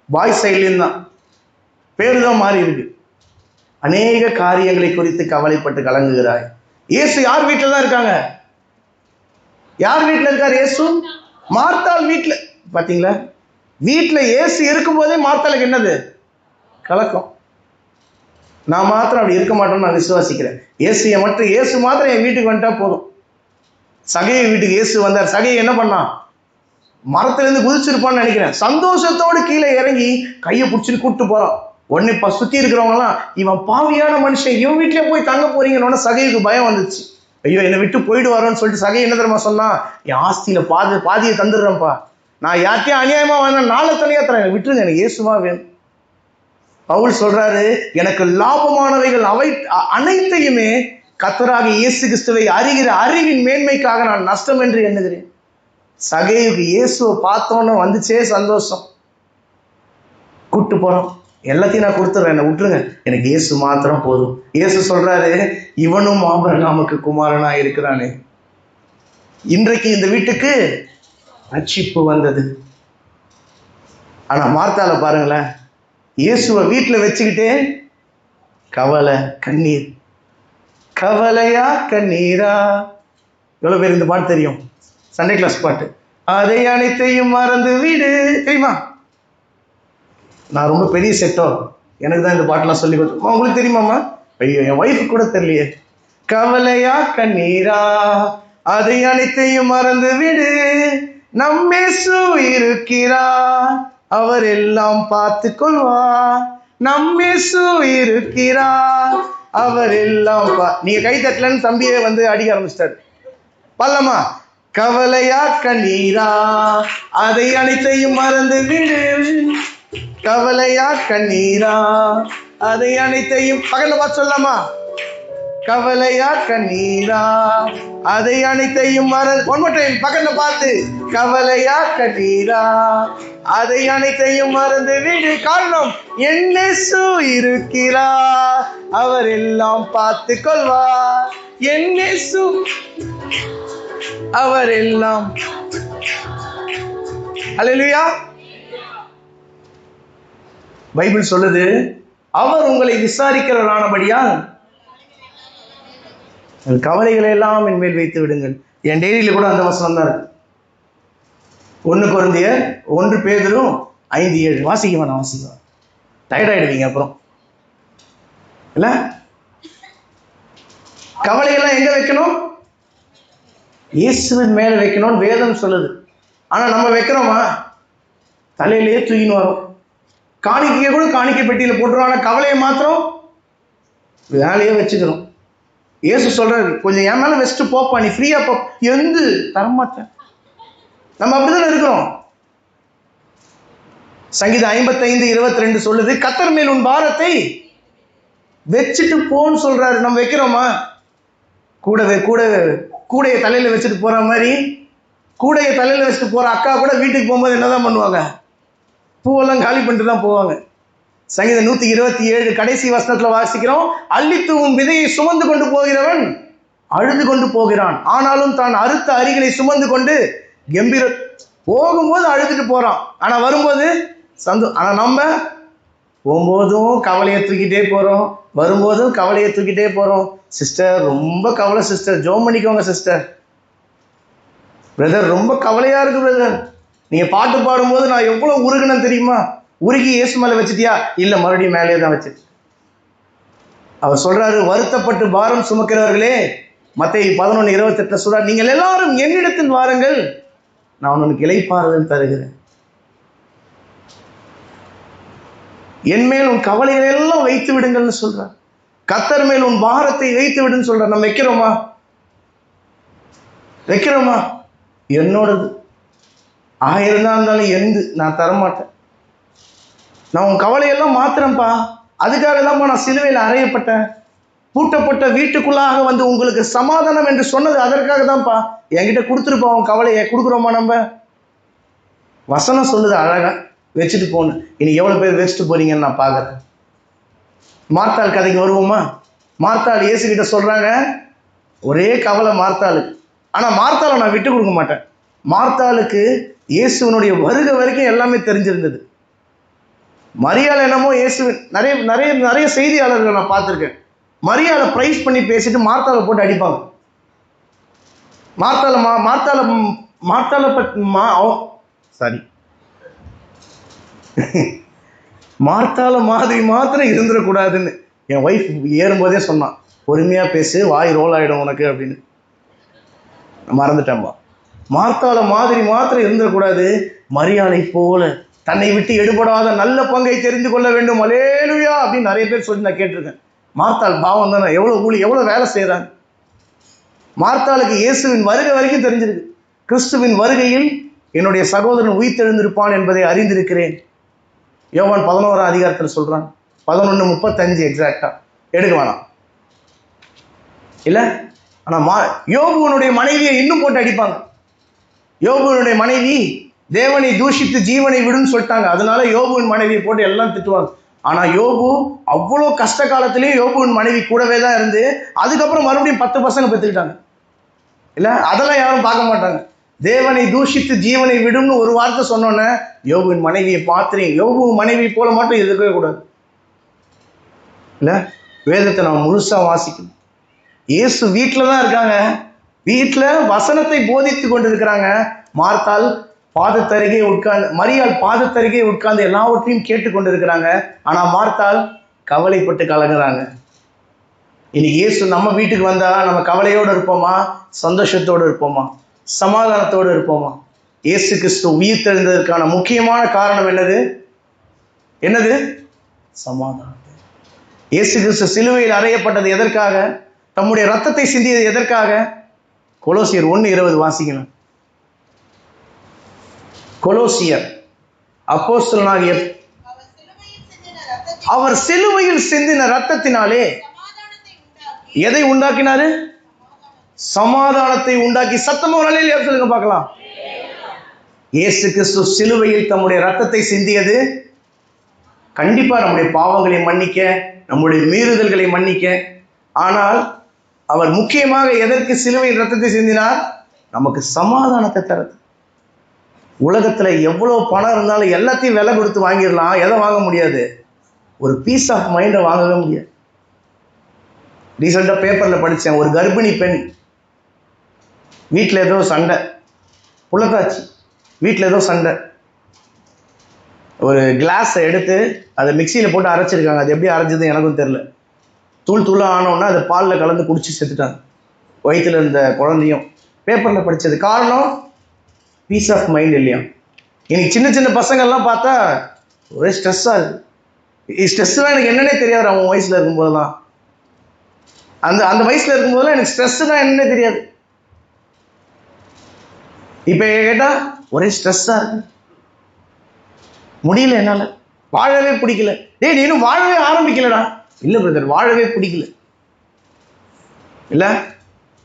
பாய் சைட்லேயும் தான், பேரு தான் மாறி இருக்கு. அநேக காரியங்களை குறித்து கவலைப்பட்டு கலங்குகிறாய். இயேசு யார் வீட்டில் தான் இருக்காங்க? யார் வீட்டில் இருக்கார் இயேசு? மார்த்தாள் வீட்டில். பார்த்தீங்களா? வீட்டில் இயேசு இருக்கும்போதே மார்த்தாளுக்கு என்னது? கலக்கம். நான் மாத்திரம் அப்படி இருக்க மாட்டேன்னு நான் விசுவாசிக்கிறேன். இயேசு மாத்திரம் என் வீட்டுக்கு வந்துட்டா போதும். சகையை வீட்டுக்கு இயேசு வந்தார். சகையை என்ன பண்ணான்? மரத்திலிருந்து குதிச்சிருப்பான்னு நினைக்கிறேன். சந்தோஷத்தோடு கீழே இறங்கி கையை பிடிச்சிட்டு கூப்பிட்டு போறான். உடனே சுத்தி இருக்கிறவங்கலாம், இவன் பாவியான மனுஷன், இவன் வீட்டிலே போய் தங்க போறீங்கன்னு சகைக்கு பயம் வந்துச்சு. ஐயோ, என்னை விட்டு போயிடுவாரோன்னு சொல்லிட்டு சகை என்ன தெரியுமா சொன்னா? என் ஆஸ்தியில பாதியை தந்துடுறேன்ப்பா, நான் யார்த்தையும் அநியாயமா வேணாம், நாளை தனியா தரேன், விட்டுருங்க, எனக்கு இயேசுவா வேணும். பவுல் சொல்றாரு, எனக்கு லாபமானவைகள் அவை அனைத்தையுமே கர்த்தராக இயேசு கிறிஸ்துவை அறிகிற அறிவின் மேன்மைக்காக நான் நஷ்டம் என்று எண்ணுகிறேன். சகையுக்கு இயேசுவை பார்த்தோன்னு வந்துச்சே சந்தோஷம். கூட்டு போறோம், எல்லாத்தையும் நான் கொடுத்துட்றேன், என்னை விட்டுருங்க, எனக்கு இயேசு மாத்திரம் போதும். இயேசு சொல்றாரு, இவனும் ஆபிரகாமுக்கு குமாரனா இருக்கிறானே. இன்றைக்கு இந்த வீட்டுக்கு ரட்சிப்பு வந்தது. ஆனா மார்த்தாளை பாருங்களேன், இயேசுவை வீட்டில் வச்சுக்கிட்டே கவலை கண்ணீர். கவலையா கண்ணீரா. எவ்வளவு பேர் இந்த பாட்டு தெரியும்? சண்டே கிளாஸ் பாட்டு. அதை அனைத்தையும் மறந்து வீடு, தெரியுமா? நான் ரொம்ப பெரிய செட்டோ, எனக்கு தான் இந்த பாட்டெல்லாம் சொல்லி கொடுத்தோம். உங்களுக்கு தெரியுமாம்மா? ஐயோ, என் ஒய்ஃபு கூட தெரியலையே. கவலையா கண்ணீரா அதை அனைத்தையும் மறந்து விடு, நம் இயேசு இருக்கிறார், அவர் எல்லாம் பார்த்து கொள்வார். நம் இயேசு இருக்கிறார், அவர் எல்லாம் நீங்க கை தட்டலன்னு தம்பியே வந்து அடிக்க ஆரம்பிச்சிட்டாரு. பல்லமா, கவலையா கண்ணீரா அதை அனைத்தையும் மறந்து விடு, கவலையா கண்ணீரா அதை அனைத்தையும் பக்கத்துல பார்த்து சொல்லலாமா? கவலையா கண்ணீரா அதை அனைத்தையும் மறந்து, ஒன் மோர் டைம் பக்கத்துல பார்த்து, கவலையா கண்ணீரா அதை அனைத்தையும் மறந்து விடு, காரணம் என் இயேசு இருக்கிறார், அவர் எல்லாம் பார்த்து கொள்வார். என் இயேசு அவர் எல்லாம். அல்லேலூயா. பைபிள் சொல்லுது, அவர் உங்களை விசாரிக்கிறவரானபடியால் கவலைகளை எல்லாம் என் மேல் வைத்து விடுங்கள். என் டெய்லியில கூட அந்த வசனம் தான் இருக்கு. 1 கொரிந்தியர் 1 பேதுரு 5:7. வாசிக்க வேணாம், வாசிக்க டயர்டாயிடுவீங்க அப்புறம் இல்ல. கவலையெல்லாம் எங்க வைக்கணும்? இயேசுவின் மேல வைக்கணும்னு வேதம் சொல்லுது. ஆனா நம்ம வைக்கிறோமா? தலையிலேயே தூக்கின்னு வரோம். காணிக்கையை கூட காணிக்கை பெட்டியில போட்டுருவோம். ஆனா கவலையை மாத்திரம் வேலையே வச்சுக்கிறோம். இயேசு சொல்றாரு, கொஞ்சம் என் மேல வச்சுட்டு போப்பா, நீ ஃப்ரீயா போ. எந்த தரமாட்டேன். நம்ம அப்படிதான் இருக்கிறோம். சங்கீதம் 55:22 சொல்லுது, கர்த்தர் மேல் உன் பாரத்தை வச்சுட்டு போன்னு சொல்றாரு. நம்ம வைக்கிறோமா? கூடைய தலையில வச்சுட்டு போற மாதிரி, கூடைய தலையில வச்சுட்டு போற அக்கா கூட வீட்டுக்கு போகும்போது என்னதான் பண்ணுவாங்க? பூவெல்லாம் காலி பண்ணிட்டு தான் போவாங்க. சங்கீதம் 127 கடைசி வசனத்துல வாசிக்கிறோம், அள்ளித்தூவும் விதையை சுமந்து கொண்டு போகிறவன் அழுது கொண்டு போகிறான், ஆனாலும் தான் அறுத்த அரிகளை சுமந்து கொண்டு கம்பீர போகும்போது அழுதுட்டு போறான், ஆனா வரும்போது ஆனா நம்ம போகும்போதும் கவலையை தூக்கிட்டே போறோம், வரும்போதும் கவலையை தூக்கிட்டே போறோம். சிஸ்டர் ரொம்ப கவலை சிஸ்டர், ஜோம் பண்ணிக்கோங்க சிஸ்டர். பிரதர் ரொம்ப கவலையா இருக்கு பிரதர், நீங்க பாட்டு பாடும்போது நான் எவ்வளவு உருகுனேன் தெரியுமா? உருகி இயேசு மேல வச்சுட்டியா? இல்ல, மறுபடியும் மேலே தான் வச்சு. அவர் சொல்றாரு, வருத்தப்பட்டு பாரம் சுமக்கிறவர்களே, மத்தேயு 11:28 சொல்றாரு, நீங்கள் எல்லாரும் என்னிடத்தில் வாருங்கள், நான் உனக்கு இளைப்பாறுதல் தருகிறேன். என் மேல் உன் கவலைகளை எல்லாம் வைத்து விடுங்கள்னு சொல்றார். கர்த்தர் மேல் உன் பாரத்தை வைத்து விடுன்னு சொல்றார். நம்ம வைக்கிறோமா? வைக்கிறோமா? என்னோடது 1000 தான் இருந்தாலும் நான் தரமாட்டேன். நான் உன் கவலையெல்லாம் மாத்திரம்ப்பா, அதுக்காக தான்ப்பா நான் சிலுவையில் அறையப்பட்டேன். பூட்டப்பட்ட வீட்டுக்குள்ளாக வந்து உங்களுக்கு சமாதானம் என்று சொன்னது அதற்காக தான்ப்பா. என்கிட்ட கொடுத்துருப்பா உன் கவலையை. கொடுக்குறோமா? நம்ம வசனம் சொல்லுது அழகா, வச்சுட்டு போகணும். இனி எவ்வளவு பேர் வச்சுட்டு போறீங்கன்னு நான் பார்க்கறேன். மார்த்தாள் கதைக்கு வருவோமா? மார்த்தாள் இயேசு கிட்ட சொல்றாங்க, ஒரே கவலை மார்த்தாளுக்கு. ஆனா மார்த்தாளை நான் விட்டு கொடுக்க மாட்டேன். மார்த்தாளுக்கு இயேசுவனுடைய வருகை வரைக்கும் எல்லாமே தெரிஞ்சிருந்தது. மரியாள் என்னமோ இயேசு நிறைய நிறைய நிறைய செய்தியாளர்கள் நான் பார்த்துருக்கேன், மரியாதை பிரைஸ் பண்ணி பேசிட்டு மார்த்தாளை போட்டு அடிப்பாங்க. மார்த்தாள மாதிரி மாத்திரம் இருந்துடக்கூடாதுன்னு என் ஒய்ஃப் ஏறும்போதே சொன்னான், பொறுமையா பேசு, வாய் ரோல் ஆயிடும் உனக்கு அப்படின்னு. மறந்துட்டேன்பா. மார்த்தாள மாதிரி மாத்திரம் இருந்துடக்கூடாது, மரியாதை போல தன்னை விட்டு எடுபடாத நல்ல பங்கை தெரிந்து கொள்ள வேண்டும், அல்லேலூயா அப்படின்னு நிறைய பேர் சொல்லி நான் கேட்டிருக்கேன். மார்த்தாள் பாவம் தானே, எவ்வளவு வேலை செய்யறாங்க. மார்த்தாளுக்கு இயேசுவின் வருகை வரைக்கும் தெரிஞ்சிருக்கு. கிறிஸ்துவின் வருகையில் என்னுடைய சகோதரன் உயிர்த்தெழுந்திருப்பான் என்பதை அறிந்திருக்கிறேன். யோவான் 11ஆம் அதிகாரத்தில் சொல்றான், 11:35 எக்ஸாக்டா எடுக்க வேணாம் இல்ல. ஆனா யோபுவனுடைய மனைவியை இன்னும் போட்டு அடிப்பாங்க. யோபுவனுடைய மனைவி தேவனை தூஷித்து ஜீவனை விடுன்னு சொல்லிட்டாங்க, அதனால யோபுவின் மனைவியை போட்டு எல்லாம் திட்டுவாங்க. ஆனா யோபு அவ்வளோ கஷ்ட காலத்திலேயே யோபுவின் மனைவி கூடவே தான் இருந்து அதுக்கப்புறம் மறுபடியும் 10 பசங்க பெற்றுக்கிட்டாங்க இல்ல. அதெல்லாம் யாரும் பார்க்க மாட்டாங்க. தேவனை தூஷித்து ஜீவனை விடும்னு ஒரு வார்த்தை சொன்னோன்னே யோபுவின் மனைவியை பார்த்துறீங்க. யோபு மனைவி போல மட்டும் இருக்கவே கூடாது இல்ல. வேதத்தை நாம் முழுசா வாசிக்கணும். இயேசு வீட்டில தான் இருக்காங்க, வீட்டில் வசனத்தை போதித்து கொண்டு இருக்கிறாங்க. மரியாள் பாதத்தருகே உட்கார்ந்து எல்லாவற்றையும் கேட்டுக்கொண்டு இருக்கிறாங்க. ஆனா மார்த்தாள் கவலைப்பட்டு கலங்குறாங்க. இன்னைக்கு இயேசு நம்ம வீட்டுக்கு வந்தா நம்ம கவலையோடு இருப்போமா, சந்தோஷத்தோடு இருப்போமா, சமாதானத்தோடு இருப்போமா? இயேசு கிறிஸ்து உயிர் தெழுந்ததற்கான முக்கியமான காரணம் என்னது? சமாதானம். இயேசு கிறிஸ்து சிலுவையில் அறையப்பட்டது எதற்காக? தம்முடைய ரத்தத்தை சிந்தியது எதற்காக? கொலோசியர் 1:20 வாசிக்கணும். கொலோசியர் அப்போஸ்தலனாகிய அவர் சிலுவையில் சிந்தின ரத்தத்தினாலே எதை உண்டாக்கினாரு? சமாதானத்தை உண்டாக்கி. சத்தமா அல்லேலூயா சொல்லுங்க பார்க்கலாம். இயேசு கிறிஸ்து சிலுவையில் தம்முடைய ரத்தத்தை சிந்தியது கண்டிப்பா நம்முடைய பாவங்களை மன்னிக்க, நம்முடைய மீறுதல்களை மன்னிக்க. ஆனால் அவர் முக்கியமாக எதற்கு சிலுவையில் ரத்தத்தை சிந்தினார்? நமக்கு சமாதானத்தை தரது. உலகத்துல எவ்வளவு பணம் இருந்தாலும் எல்லாத்தையும் விலை கொடுத்து வாங்கிடலாம். எதை வாங்க முடியாது? ஒரு பீஸ் ஆஃப் மைண்டை வாங்கவே முடியாது. ரீசெண்டாக பேப்பரில் படித்தேன், ஒரு கர்ப்பிணி பெண் வீட்டில் ஏதோ சண்டை, புள்ளத்தாச்சு வீட்டில் ஏதோ சண்டை, ஒரு கிளாஸை எடுத்து அதை மிக்சியில் போட்டு அரைச்சிருக்காங்க. அது எப்படி அரைச்சது எனக்கும் தெரில. தூள் தூளாக ஆனோன்னா அதை பாலில் கலந்து குடிச்சு செத்துட்டாங்க, வயிற்றில் இருந்த குழந்தையும். பேப்பரில் படித்தது. காரணம் பீஸ் ஆஃப் மைண்ட் இல்லையா? இன்னைக்கு சின்ன சின்ன பசங்கள்லாம் பார்த்தா ஒரே ஸ்ட்ரெஸ்ஸாக இருக்குது. ஸ்ட்ரெஸ்ஸுலாம் எனக்கு என்னன்னே தெரியாது. அவன் வயசில் இருக்கும்போதெல்லாம், அந்த வயசில் இருக்கும்போதெல்லாம் எனக்கு ஸ்ட்ரெஸ்ஸுனா என்னன்னே தெரியாது. இப்போ கேட்டால் ஒரே ஸ்ட்ரெஸ்ஸாக இருக்கு, முடியல, என்னால் வாழவே பிடிக்கல. டேய், நீ இன்னும் வாழவே ஆரம்பிக்கலடா. இல்லை பிரதர், வாழவே பிடிக்கல. இல்லை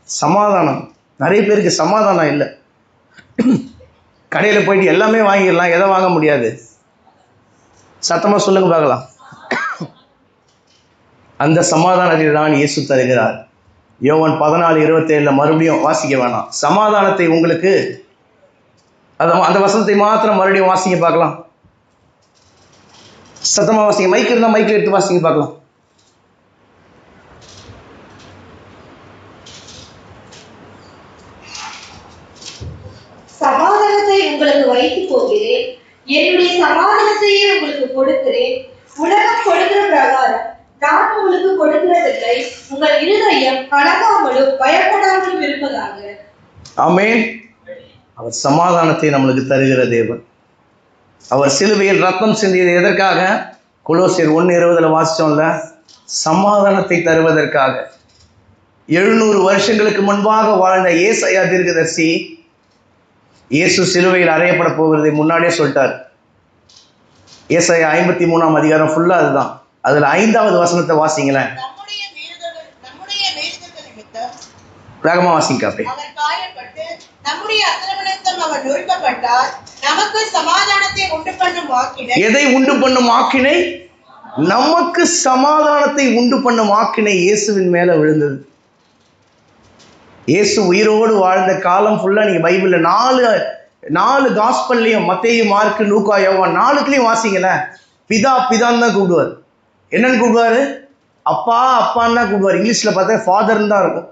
சமாதானம். நிறைய பேருக்கு சமாதானம் இல்லை. கடையில் போயிட்டு எல்லாமே வாங்கிடலாம், எதை வாங்க முடியாது? சத்தமாக சொல்லுங்க பார்க்கலாம். அந்த சமாதானத்தை தான் இயேசு தருகிறார். யோவான் 14:27 மறுபடியும் வாசிக்க வேணாம். சமாதானத்தை உங்களுக்கு, அந்த வசனத்தை மாத்திரம் மறுபடியும் வாசிக்க பார்க்கலாம். சத்தமா வாசிங்க. மைக் இருந்தால் மைக்கில் எடுத்து வாசிங்க பார்க்கலாம். சமாதானத்தை உங்களுக்கு வைத்து போகிறேன், என்னுடைய சமாதானத்தையே உங்களுக்கு கொடுக்கிறேன். உலகம் கொடுக்கிற பிரகாரம் நான் உங்களுக்கு கொடுக்கிறதில்லை. உங்கள் இருதயம் கலங்காமலும் பயப்படாமலும் இருப்பதாக. ஆமென். அவர் சமாதானத்தை நம்மளுக்கு தருகிற தேவன். அவர் சிலுவையில் ரத்தம் சிந்தியது எதற்காக? கொலோசியர் 1:20 வாசிச்சோம்ல, சமாதானத்தை தருவதற்காக. 700 வருஷங்களுக்கு முன்பாக வாழ்ந்த ஏசாயா தீர்க்கதரிசி இயேசு சிலுவையில் அறையப்பட போகிறதை முன்னாடியே சொல்லிட்டார். ஏசாயா 53ஆம் அதிகாரம் ஃபுல்லா அதுதான். அதுல 5வது வசனத்தை வாசிங்களேன். வேகமா வாசிங்க. அப்படி எதை உண்டு பண்ணும் ஆக்கினை? நமக்கு சமாதானத்தை உண்டு பண்ணும் ஆக்கினை இயேசுவின் மேல விழுந்தது. இயேசு உயிரோடு வாழ்ந்த காலம் ஃபுல்லா நீங்க பைபிள்ல 4 காஸ்பல்லையும், மத்தேயு, மார்க்கு, லூக்கா, யோவான் 4த்துலயும் வாசிங்களேன். பிதா பிதான்னு தான் கூப்பிடுவார். என்னன்னு கூப்பிடுவாரு? அப்பா அப்பான்னு தான் கூப்பிடுவார். இங்கிலீஷ்ல பார்த்தா ஃபாதர்ன்னு தான் இருக்கும்.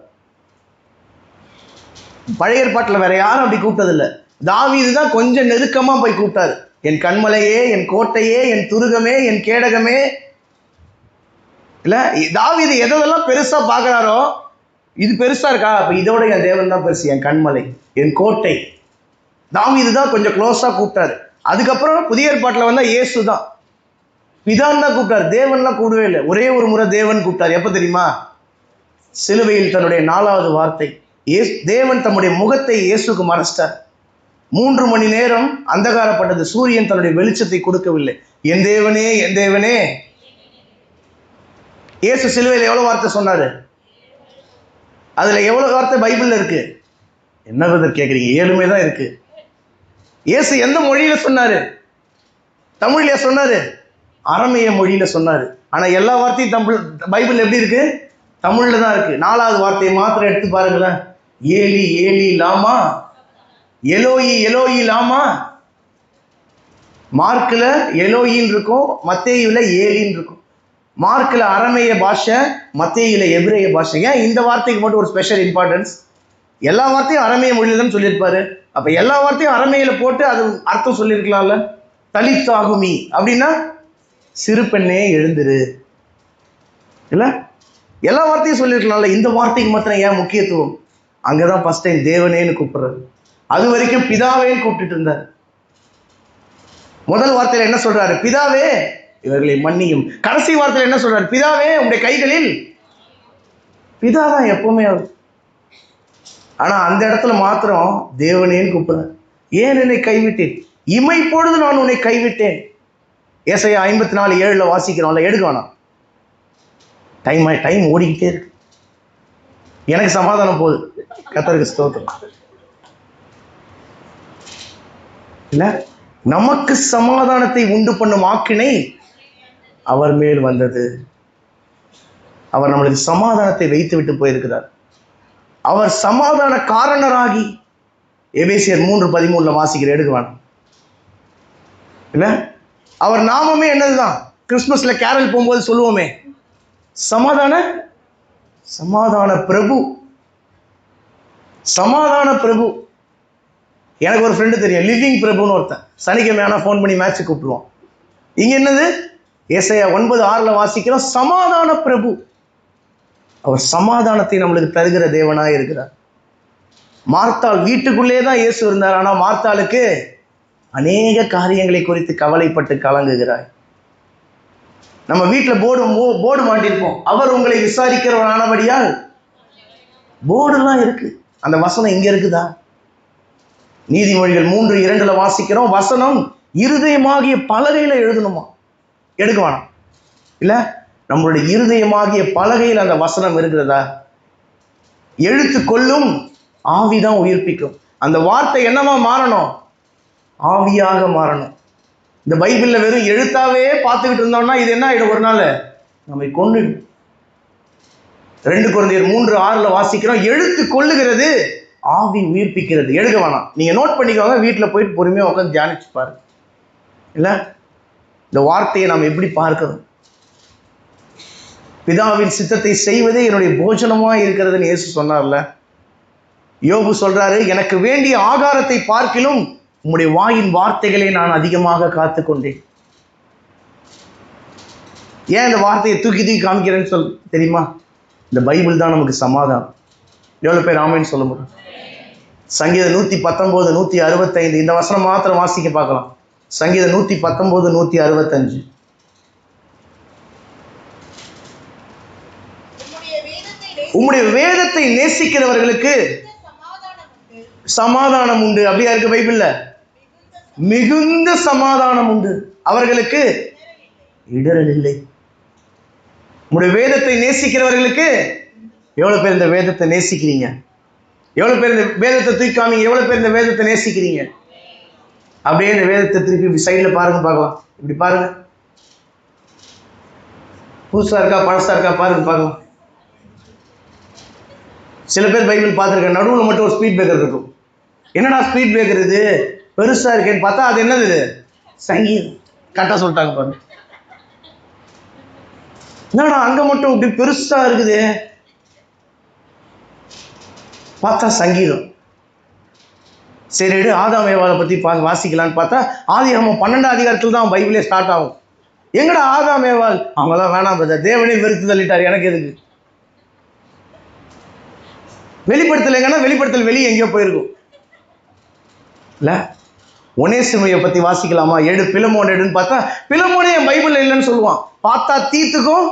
பழைய ஏற்பாட்டில் வேற யாரும் அப்படி கூப்பிட்டதில்லை. தாவீது தான் கொஞ்சம் நெருக்கமா போய் கூப்பிட்டாரு. என் கண்மலையே, என் கோட்டையே, என் துருகமே, என் கேடகமே. இல்ல, தாவீது எதெல்லாம் பெருசா பாக்குறாரோ, இது பெருசா இருக்கா, அப்ப இதோட என் தேவன் தான் பெருசு, என் கண்மலை, என் கோட்டை. தாவீது தான் கொஞ்சம் க்ளோஸா கூப்பிட்டாரு. அதுக்கப்புறம் புதிய ஏற்பாட்டில் வந்தா இயேசு தான் பிதான் தான் கூப்பிட்டாரு. தேவன்லாம் கூடவே இல்லை. ஒரே ஒரு முறை தேவன் கூப்பிட்டாரு. எப்ப தெரியுமா? சிலுவையில் தன்னுடைய 4வது வார்த்தை. தேவன் தம்முடைய முகத்தை இயேசுக்கு மறைச்சிட்டார். 3 மணி நேரம் அந்தகாரப்பட்டது. சூரியன் தன்னுடைய வெளிச்சத்தை கொடுக்கவில்லை. என் தேவனே, என் தேவனே. இயேசு சிலுவையில் எவ்வளவு வார்த்தை சொன்னாரு? அதுல எவ்வளவு வார்த்தை பைபிள்ல இருக்கு? என்ன விதர் கேட்குறீங்க? 7மே தான் இருக்கு. இயேசு எந்த மொழியில சொன்னாரு? தமிழ்ல சொன்னாரு, அரமேய மொழியில சொன்னாரு. ஆனா எல்லா வார்த்தையும் பைபிள் எப்படி இருக்கு? தமிழ்ல தான் இருக்கு. 4வது வார்த்தையை மாத்திரம் எடுத்து பாருங்களேன். ஏலி ஏலி லாமா, எலோயி எலோயி லாமா. மார்க்ல எலோயின்னு இருக்கும், மத்தேயுல ஏலின்னு இருக்கும். மார்க்ல அரமேய பாஷை, மத்தேயுல எபிரேய பாஷை. ஏன் இந்த வார்த்தைக்கு மட்டும் ஒரு ஸ்பெஷல் இம்பார்ட்டன்ஸ்? எல்லா வார்த்தையும் அரமேய மொழியில தான் சொல்லியிருப்பாரு. அப்ப எல்லா வார்த்தையும் அரமேயில போட்டு அது அர்த்தம் சொல்லியிருக்கலாம்ல. தலித்தாகுமி அப்படின்னா சிறு பெண்ணே எழுந்திரு. இல்ல, எல்லா வார்த்தையும் சொல்லியிருக்கலாம்ல, இந்த வார்த்தைக்கு மாத்திரம் ஏன் முக்கியத்துவம்? அங்கதான் ஃபர்ஸ்ட் டைம் தேவனேன்னு கூப்பிடுறாரு. அது வரைக்கும் பிதாவேன்னு கூப்பிட்டுட்டு இருந்தார். முதல் வார்த்தையில என்ன சொல்றாரு? பிதாவே இவர்களை மன்னியும். கடைசி வார்த்தையில என்ன சொல்றாரு? பிதாவே உங்களுடைய கைகளில். பிதாதான் எப்பவுமே அவர். ஆனா அந்த இடத்துல மாத்திரம் தேவனேன்னு கூப்பிடுறார். ஏன் என்னை கைவிட்டேன்? இமை பொழுது நான் உன்னை கைவிட்டேன். ஏசாயா 54:7 வாசிக்கிறோம்ல, எடுக்கணும். டைம் ஓடிக்கிட்டே இருக்கு. எனக்கு சமாதானம் போகுது. கர்த்தருக்கு ஸ்தோத்திரம். இல்ல, நமக்கு சமாதானத்தை உண்டு பண்ணும் ஆக்கினை அவர் மேல் வந்தது. அவர் நம்மளுக்கு சமாதானத்தை வைத்து விட்டு போயிருக்கிறார். அவர் சமாதான காரணராகி, எபேசியர் 3:13 வாசிக்கிற, எடுக்குவான் இல்ல, அவர் நாமமே என்னதுதான்? கிறிஸ்துமஸ்ல கேரல் போகும்போது சொல்லுவோமே, சமாதான பிரபு. சமாதான பிரபு. எனக்கு ஒரு ஃப்ரெண்டு தெரியும், லிவிங் பிரபுன்னு ஒருத்தன். சனிக்கிழமையான ஃபோன் பண்ணி மேட்ச் கூப்பிடுவான். இங்க என்னது? ஏசாயா 9:6 வாசிக்கிறோம், சமாதான பிரபு. அவர் சமாதானத்தை நம்மளுக்கு தருகிற தேவனாய் இருக்கிறார். மார்த்தாள் வீட்டுக்குள்ளே தான் இயேசு இருந்தார். ஆனா மார்த்தாளுக்கு அநேக காரியங்களை குறித்து கவலைப்பட்டு கலங்குகிறாய். நம்ம வீட்டில் போர்டு மாட்டிருப்போம், அவர் உங்களை விசாரிக்கிறவரானபடியால். போர்டுலாம் இருக்கு. அந்த வசனம் இங்க இருக்குதா? நீதிமொழிகள் 3:2 வாசிக்கிறோம், வசனம் இருதயமாகிய பலகையில எழுதணுமா? எடுக்க வேணாம் இல்ல, நம்மளுடைய இருதயமாகிய பலகையில் அந்த வசனம் இருக்கிறதா? எழுத்து கொள்ளும், ஆவிதான் உயிர்ப்பிக்கும். அந்த வார்த்தை என்னவா மாறணும்? ஆவியாக மாறணும். இந்த பைபிள்ல வெறும் எழுத்தாவே பார்த்துக்கிட்டு இருந்தோம்னா இது என்ன ஆயிடும்? ஒரு நாள் நம்மை கொன்னுடும். 2 கொரிந்தியர் 3:6 வாசிக்கிறோம், எழுத்து கொள்ளுகிறது, ஆவி உயிர்ப்பிக்கிறது. எடுக்க வேணாம், நீங்க நோட் பண்ணிக்கோங்க. வீட்டில் போயிட்டு பொறுமையா உட்காந்து தியானிச்சு பாருங்க. இல்ல, இந்த வார்த்தையை நாம் எப்படி பார்க்கிறோம்? பிதாவின் சித்தத்தை செய்வதே என்னுடைய போஜனமா இருக்கிறதுன்னு இயேசு சொன்னார்ல. யோபு சொல்றாரு, எனக்கு வேண்டிய ஆகாரத்தை பார்க்கிலும் உம்முடைய வாயின் வார்த்தைகளை நான் அதிகமாக காத்து கொண்டேன். ஏன் இந்த வார்த்தையை தூக்கி காமிக்கிறேன்னு தெரியுமா? இந்த பைபிள் தான் நமக்கு சமாதானம். எவ்வளவு பேர் ஆமென் சொல்ல முடியும்? சங்கீதம் 119, 165 இந்த வசனம் மாத்திரம் வாசிக்க பார்க்கலாம். சங்கீதம் 119, 165. உம்முடைய வேதத்தை நேசிக்கிறவர்களுக்கு சமாதானம் உண்டு. அப்படியா இருக்கு பைபிள்ல? மிகுந்த சமாதானம் உண்டு, அவர்களுக்கு இடரல் இல்லை. உம்முடைய வேதத்தை நேசிக்கிறவர்களுக்கு. எவ்வளவு பேர் இந்த வேதத்தை நேசிக்கிறீங்க? எவ்வளவு பேர் இந்த வேதத்தை தூக்காமீங்க? எவ்வளவு பேர் இந்த வேதத்தை நேசிக்கிறீங்க? அப்படியே இந்த வேதத்தை திருப்பி சைட்ல பாருங்க, பார்க்கலாம். இப்படி பாருங்க, புதுசா இருக்கா பழசா இருக்கா பாருங்க, பார்க்கலாம். சில பேர் பைபிள் பார்த்துருக்க, நடுவில் மட்டும் ஒரு ஸ்பீட் பிரேக்கர் இருக்கும். என்னடா ஸ்பீட் பிரேக்கர் இது பெருசா இருக்கேன்னு பார்த்தா அது என்னது? சங்கீதம். கரெக்டா சொல்லிட்டாங்க பாருங்க. என்னடா அங்க மட்டும் இப்படி பெருசா இருக்குது, பார்த்தா சங்கீதம். சரி, ஆதாம் ஏவாளை பத்தி வாசிக்கலான்னு பார்த்தா ஆதியாகமம் 12ஆம் அதிகாரத்தில் தான் பைபிளே ஸ்டார்ட் ஆகும். எங்கடா ஆதாம் ஏவாள்? அவங்களாம் வேணாம் பிரதர், தேவனே வெறுத்து தள்ளிட்டார், எனக்கு எதுக்கு? வெளிப்படுத்தல் எங்கன்னா வெளிப்படுத்தல் வெளியே எங்கேயோ போயிருக்கும் இல்ல. ஒனேசிமையை பத்தி வாசிக்கலாமா? பிலமோன் எடுன்னு பார்த்தா பிலமோனே என் பைபிள்ல இல்லைன்னு சொல்லுவான். பார்த்தா தீத்துக்கும்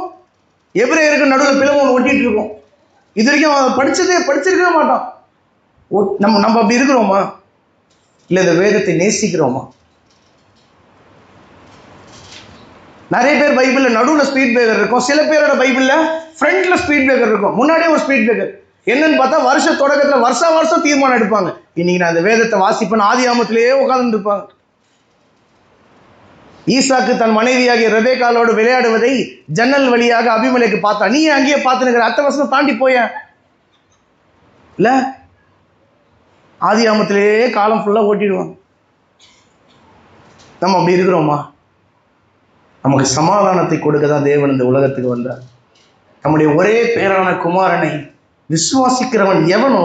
எபிரேயருக்கும் நடுவில் பிலமோன் ஒட்டிட்டு இருக்கும். இது வரைக்கும் அவன் படிச்சிருக்கவே மாட்டான். நம்ம அப்படி இருக்கிறோமா? இல்ல இந்த வேதத்தை நேசிக்கிறோமா? நிறைய பேர் பைபிள்ல நடுவில் ஸ்பீட் பிரேக்கர் இருக்கும். சில பேரோட பைபிள்ல ஃப்ரண்ட்ல ஸ்பீட் பிரேக்கர் இருக்கும், முன்னாடியே ஒரு ஸ்பீட் பிரேக்கர். என்னன்னு பார்த்தா வருஷ தொடக்கத்துல வருஷம் தீர்மானம் எடுப்பாங்க, இன்னைக்கு நான் அந்த வேதத்தை வாசிப்பேன். ஆதியாகமத்திலேயே உட்கார்ந்து இருப்பாங்க. ஈசாக்கு தன் மனைவியாகிய ரெபெக்காளோடு விளையாடுவதை ஜன்னல் வழியாக அபிமெலேக்கு பார்த்தா. நீ அங்கேயே பார்த்துனுக்கிற, அடுத்த வருஷம் தாண்டி போய இல்ல. ஆதியாகமத்திலேயே காலம் ஃபுல்லா ஓட்டிடுவாங்க. நம்ம அப்படி இருக்கிறோமா? நமக்கு சமாதானத்தை கொடுக்க தான் தேவன் இந்த உலகத்துக்கு வந்தார். நம்முடைய ஒரே பேரான குமாரனை விசுவாசிக்கிறவன் எவனோ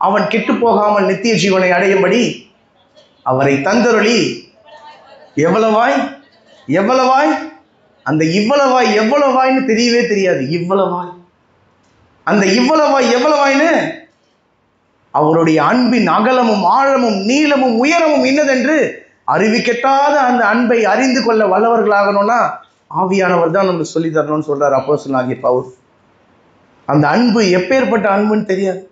அவன் கெட்டு போகாமல் நித்திய ஜீவனை அடையும்படி அவரை தந்தருளி. எவ்வளவாய் எவ்வளவாய், அந்த இவ்வளவாய் எவ்வளவாய்ன்னு தெரியவே தெரியாது. இவ்வளவாய் அந்த இவ்வளவாய் எவ்வளவாயின்னு அவருடைய அன்பின் அகலமும் ஆழமும் நீளமும் உயரமும் இன்னதென்று அறிவிக்கட்டாத அந்த அன்பை அறிந்து கொள்ள வல்லவர்களாகணும்னா ஆவியானவர் தான் நமக்கு சொல்லி தரணும்னு சொல்றார் அப்போஸ்தலனாகிய பவுல். அந்த அன்பு எப்பேற்பட்ட அன்புன்னு தெரியாது.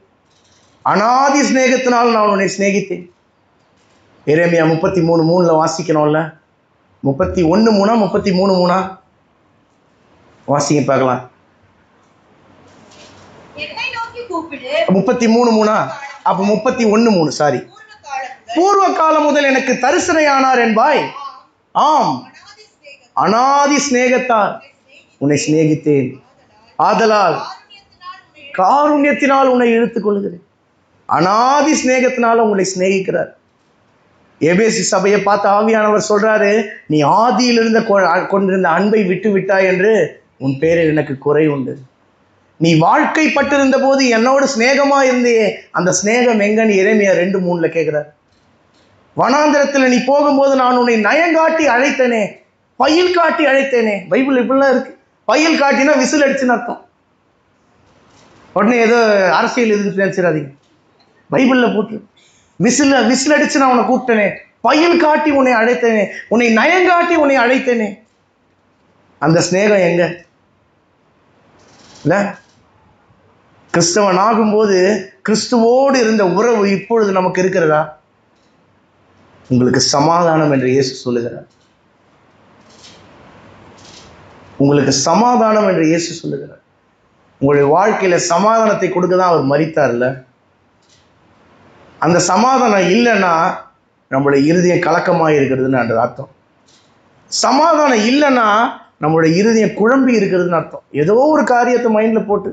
அனாதி சிநேகத்தினால் நான் உன்னை சிநேகித்தேன். எரேமியா 33:3 வாசிக்கணும்ல. 31:3 33:3 வாசிங்க பார்க்கலாம். 33:3 அப்ப 31:3 சாரி. பூர்வ காலம் முதல் எனக்கு தரிசனையானார் என்பாய். ஆம், அனாதி சிநேகத்தால் உன்னை சிநேகித்தேன். ஆதலால் காருண்யத்தினால் உன்னை இழுத்துக் கொள்கிறேன். அனாதி சிநேகத்தினால உங்களை சிநேகிக்கிறார். எபேசு சபையை பார்த்து ஆவியானவர் சொல்றாரு, நீ ஆதியிலிருந்த கொண்டிருந்த அன்பை விட்டு விட்டாய் என்று உன் பேரில் எனக்கு குறை உண்டு. நீ வாழ்க்கைப்பட்டிருந்த போது என்னோடு சிநேகமா இருந்தே, அந்த சிநேகம் எங்கன்னு எரேமியா 2:3 கேட்கிறார். வனாந்திரத்தில் நீ போகும்போது நான் உன்னை நயங்காட்டி அழைத்தேனே, பயில் காட்டி அழைத்தேனே. பைபிள் இப்படிலாம் இருக்கு. பயில் காட்டினா விசில் அடிச்சுன்னு அர்த்தம். உடனே ஏதோ அரசியல் எதுன்னு நினைச்சிடாதீங்க. பைபிளில் போட்டு விசில் அடிச்சு நான் உன்னை கூப்பிட்டேனே, பயில் காட்டி உன்னை அழைத்தேனே, உன்னை நயங்காட்டி உன்னை அழைத்தேனே. அந்த சிநேகம் எங்க இல்ல? கிறிஸ்தவன் ஆகும்போது கிறிஸ்துவோடு இருந்த உறவு இப்பொழுது நமக்கு இருக்கிறதா? உங்களுக்கு சமாதானம் என்று இயேசு சொல்லுகிறார். உங்களுக்கு சமாதானம் என்று இயேசு சொல்லுகிறார். உங்களுடைய வாழ்க்கையில சமாதானத்தை கொடுக்க தான் அவர் மரித்தார்ல. அந்த சமாதானம் இல்லைன்னா நம்மளுடைய இருதயம் கலக்கமாக இருக்கிறதுன்னு அந்த அர்த்தம். சமாதானம் இல்லைன்னா நம்மளுடைய இருதயம் குழம்பி இருக்கிறதுன்னு அர்த்தம். ஏதோ ஒரு காரியத்தை மைண்டில் போட்டு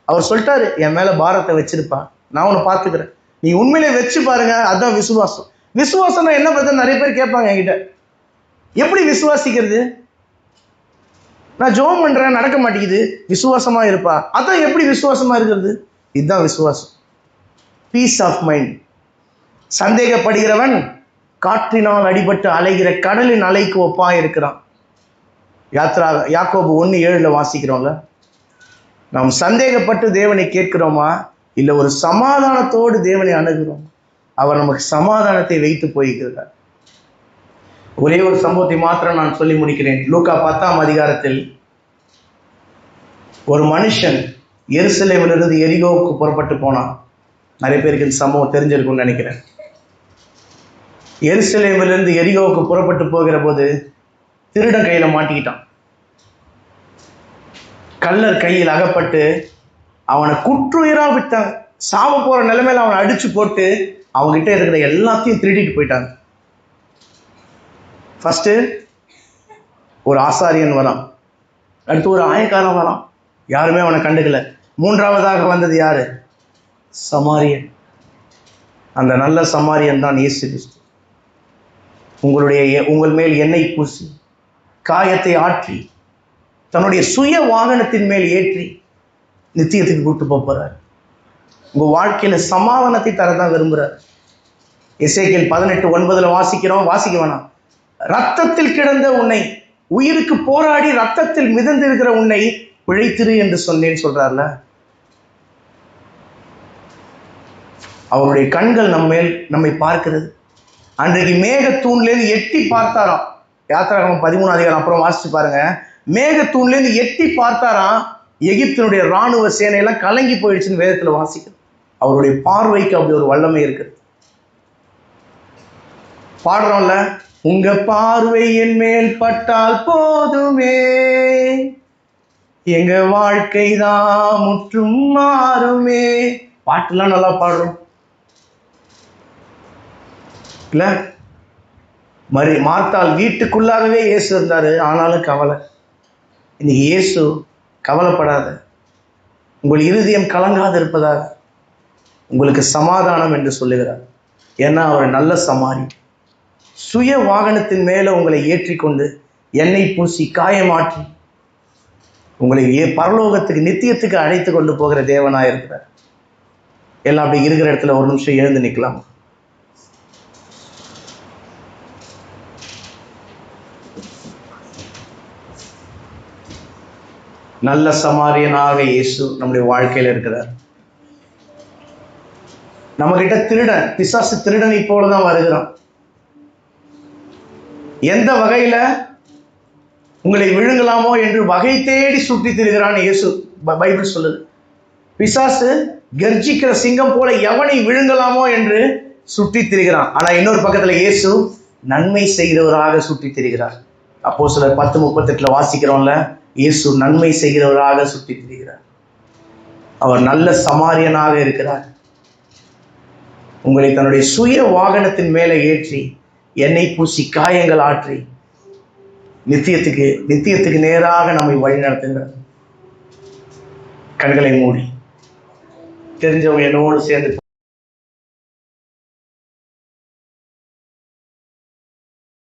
அவர் சொல்லிட்டாரு, என் மேலே பாரத்தை வச்சிருப்பா, நான் உன்னை பார்த்துக்கிறேன், நீ உண்மையிலே வச்சு பாருங்க. அதுதான் விசுவாசம். விசுவாசம்னா என்ன பண்றது? நிறைய பேர் கேட்பாங்க என்கிட்ட, எப்படி விசுவாசிக்கிறது? நான் ஜெபம் பண்றேன், நடக்க மாட்டேங்குது, விசுவாசமா இருப்பா. அதான் எப்படி விசுவாசமா இருக்கிறது? இதுதான் விசுவாசம். Piece of mind. சந்தேகப்படுகிறவன் காற்றினால் அடிபட்டு அலைகிற கடலின் அலைக்கு ஒப்பா இருக்கிறான். யாக்கோபு 1:7 வாசிக்கிறோம்ல. நாம் சந்தேகப்பட்டு தேவனை கேட்கிறோமா, இல்லை ஒரு சமாதானத்தோடு தேவனை அணுகிறோம்? அவர் நமக்கு சமாதானத்தை வைத்து போய்கிறார். ஒரே ஒரு சம்பவத்தை மாத்திரம் நான் சொல்லி முடிக்கிறேன். லூக்கா 10ஆம் அதிகாரத்தில் ஒரு மனுஷன் எருசலேமிலிருந்து எரிகோவுக்கு புறப்பட்டு போனான். நிறைய பேருக்கு இந்த சம்பவம் தெரிஞ்சிருக்கும்னு நினைக்கிறேன். எருசலேமிலிருந்து எரிகோவுக்கு புறப்பட்டு போகிற போது திருடன் கையில மாட்டிக்கிட்டான். கள்ளர் கையில் அகப்பட்டு அவனை குற்றுயிரா விட்டாங்க. சாவ போற நிலைமையில அவனை அடிச்சு போட்டு அவங்ககிட்ட இருக்கிற எல்லாத்தையும் திருடிட்டு போயிட்டாங்க. ஃபர்ஸ்ட் ஒரு ஆசாரியன் வரான், அடுத்து ஒரு ஆயக்காரன் வரான், யாருமே அவனை கண்டுக்கல. மூன்றாவதாக வந்தது யாரு? சமாரியன். அந்த நல்ல சமாரியன் தான் இயேசு கிறிஸ்து. உங்கள் மேல் எண்ணெய் பூசி காயத்தை ஆற்றி தன்னுடைய சுய வாகனத்தின் மேல் ஏற்றி நித்தியத்துக்கு கூட்டு போறார். உங்க வாழ்க்கையில சமாதானத்தை தரதான் விரும்புறார். எசேக்கியேல் 18:9 வாசிக்கிறோம், வாசிக்க வேணாம். ரத்தத்தில் கிடந்த உன்னை, உயிருக்கு போராடி ரத்தத்தில் மிதந்து இருக்கிற உன்னை பிழைத்திரு என்று சொன்னேன்னு சொல்றார்ல. அவருடைய கண்கள் நம்மை பார்க்கிறது. அன்றைக்கு மேகத்தூண்லேருந்து எட்டி பார்த்தாராம். யாத்திராகமம் 13 அதிகாரம் அப்புறம் வாசிச்சு பாருங்க. மேகத்தூண்லேருந்து எட்டி பார்த்தாராம். எகிப்தினுடைய இராணுவ சேனையெல்லாம் கலங்கி போயிடுச்சுன்னு வேதத்துல வாசிக்கிறது. அவருடைய பார்வைக்கு அப்படி ஒரு வல்லமை இருக்குது. பாடுறோம்ல, உங்க பார்வை என் மேல் பட்டால் போதுமே, எங்க வாழ்க்கை தான் முற்றும் மாறுமே. பாட்டுலாம் நல்லா பாடுறோம் இல்ல? மார்த்தாள் வீட்டுக்குள்ளாகவே இயேசு இருந்தாரு, ஆனாலும் கவலை. இன்னைக்கு இயேசு கவலைப்படாத, உங்கள் இருதயம் கலங்காது இருப்பதாக உங்களுக்கு சமாதானம் என்று சொல்லுகிறார். ஏன்னா அவர் நல்ல சமாரி. சுய வாகனத்தின் மேல உங்களை ஏற்றிக்கொண்டு எண்ணெய் பூசி காயமாற்றி உங்களை பரலோகத்துக்கு நித்தியத்துக்கு அழைத்து கொண்டு போகிற தேவனாக இருக்கிறார். எல்லாம் அப்படி இருக்கிற இடத்துல ஒரு நிமிஷம் எழுந்து நிற்கலாம். நல்ல சமாரியனாக இயேசு நம்முடைய வாழ்க்கையில் இருக்கிறார். நம்ம கிட்ட திருடன், பிசாசு திருடனை போலதான் வருகிறான். எந்த வகையில உங்களை விழுங்கலாமோ என்று வகை தேடி சுற்றி திரிகிறான் இயேசு. பைபிள் சொல்லுது, பிசாசு கர்ஜிக்கிற சிங்கம் போல எவனை விழுங்கலாமோ என்று சுற்றி திரிகிறான். ஆனா இன்னொரு பக்கத்துல இயேசு நன்மை செய்கிறவராக சுற்றி திரிகிறார். அப்போஸ்தலர் 10:38 வாசிக்கிறோம்ல, இயேசு நன்மை செய்கிறவராக சுற்றி திரிகிறார். அவர் நல்ல சமாரியனாக இருக்கிறார். உங்களை தன்னுடைய சுய வாகனத்தின் மேலே ஏற்றி எண்ணெய் பூசி காயங்கள் ஆற்றி நித்தியத்துக்கு நேராக நம்மை வழி நடத்துகிறார். கண்களை மூடி தெரிஞ்சவங்க என்னோடு சேர்ந்து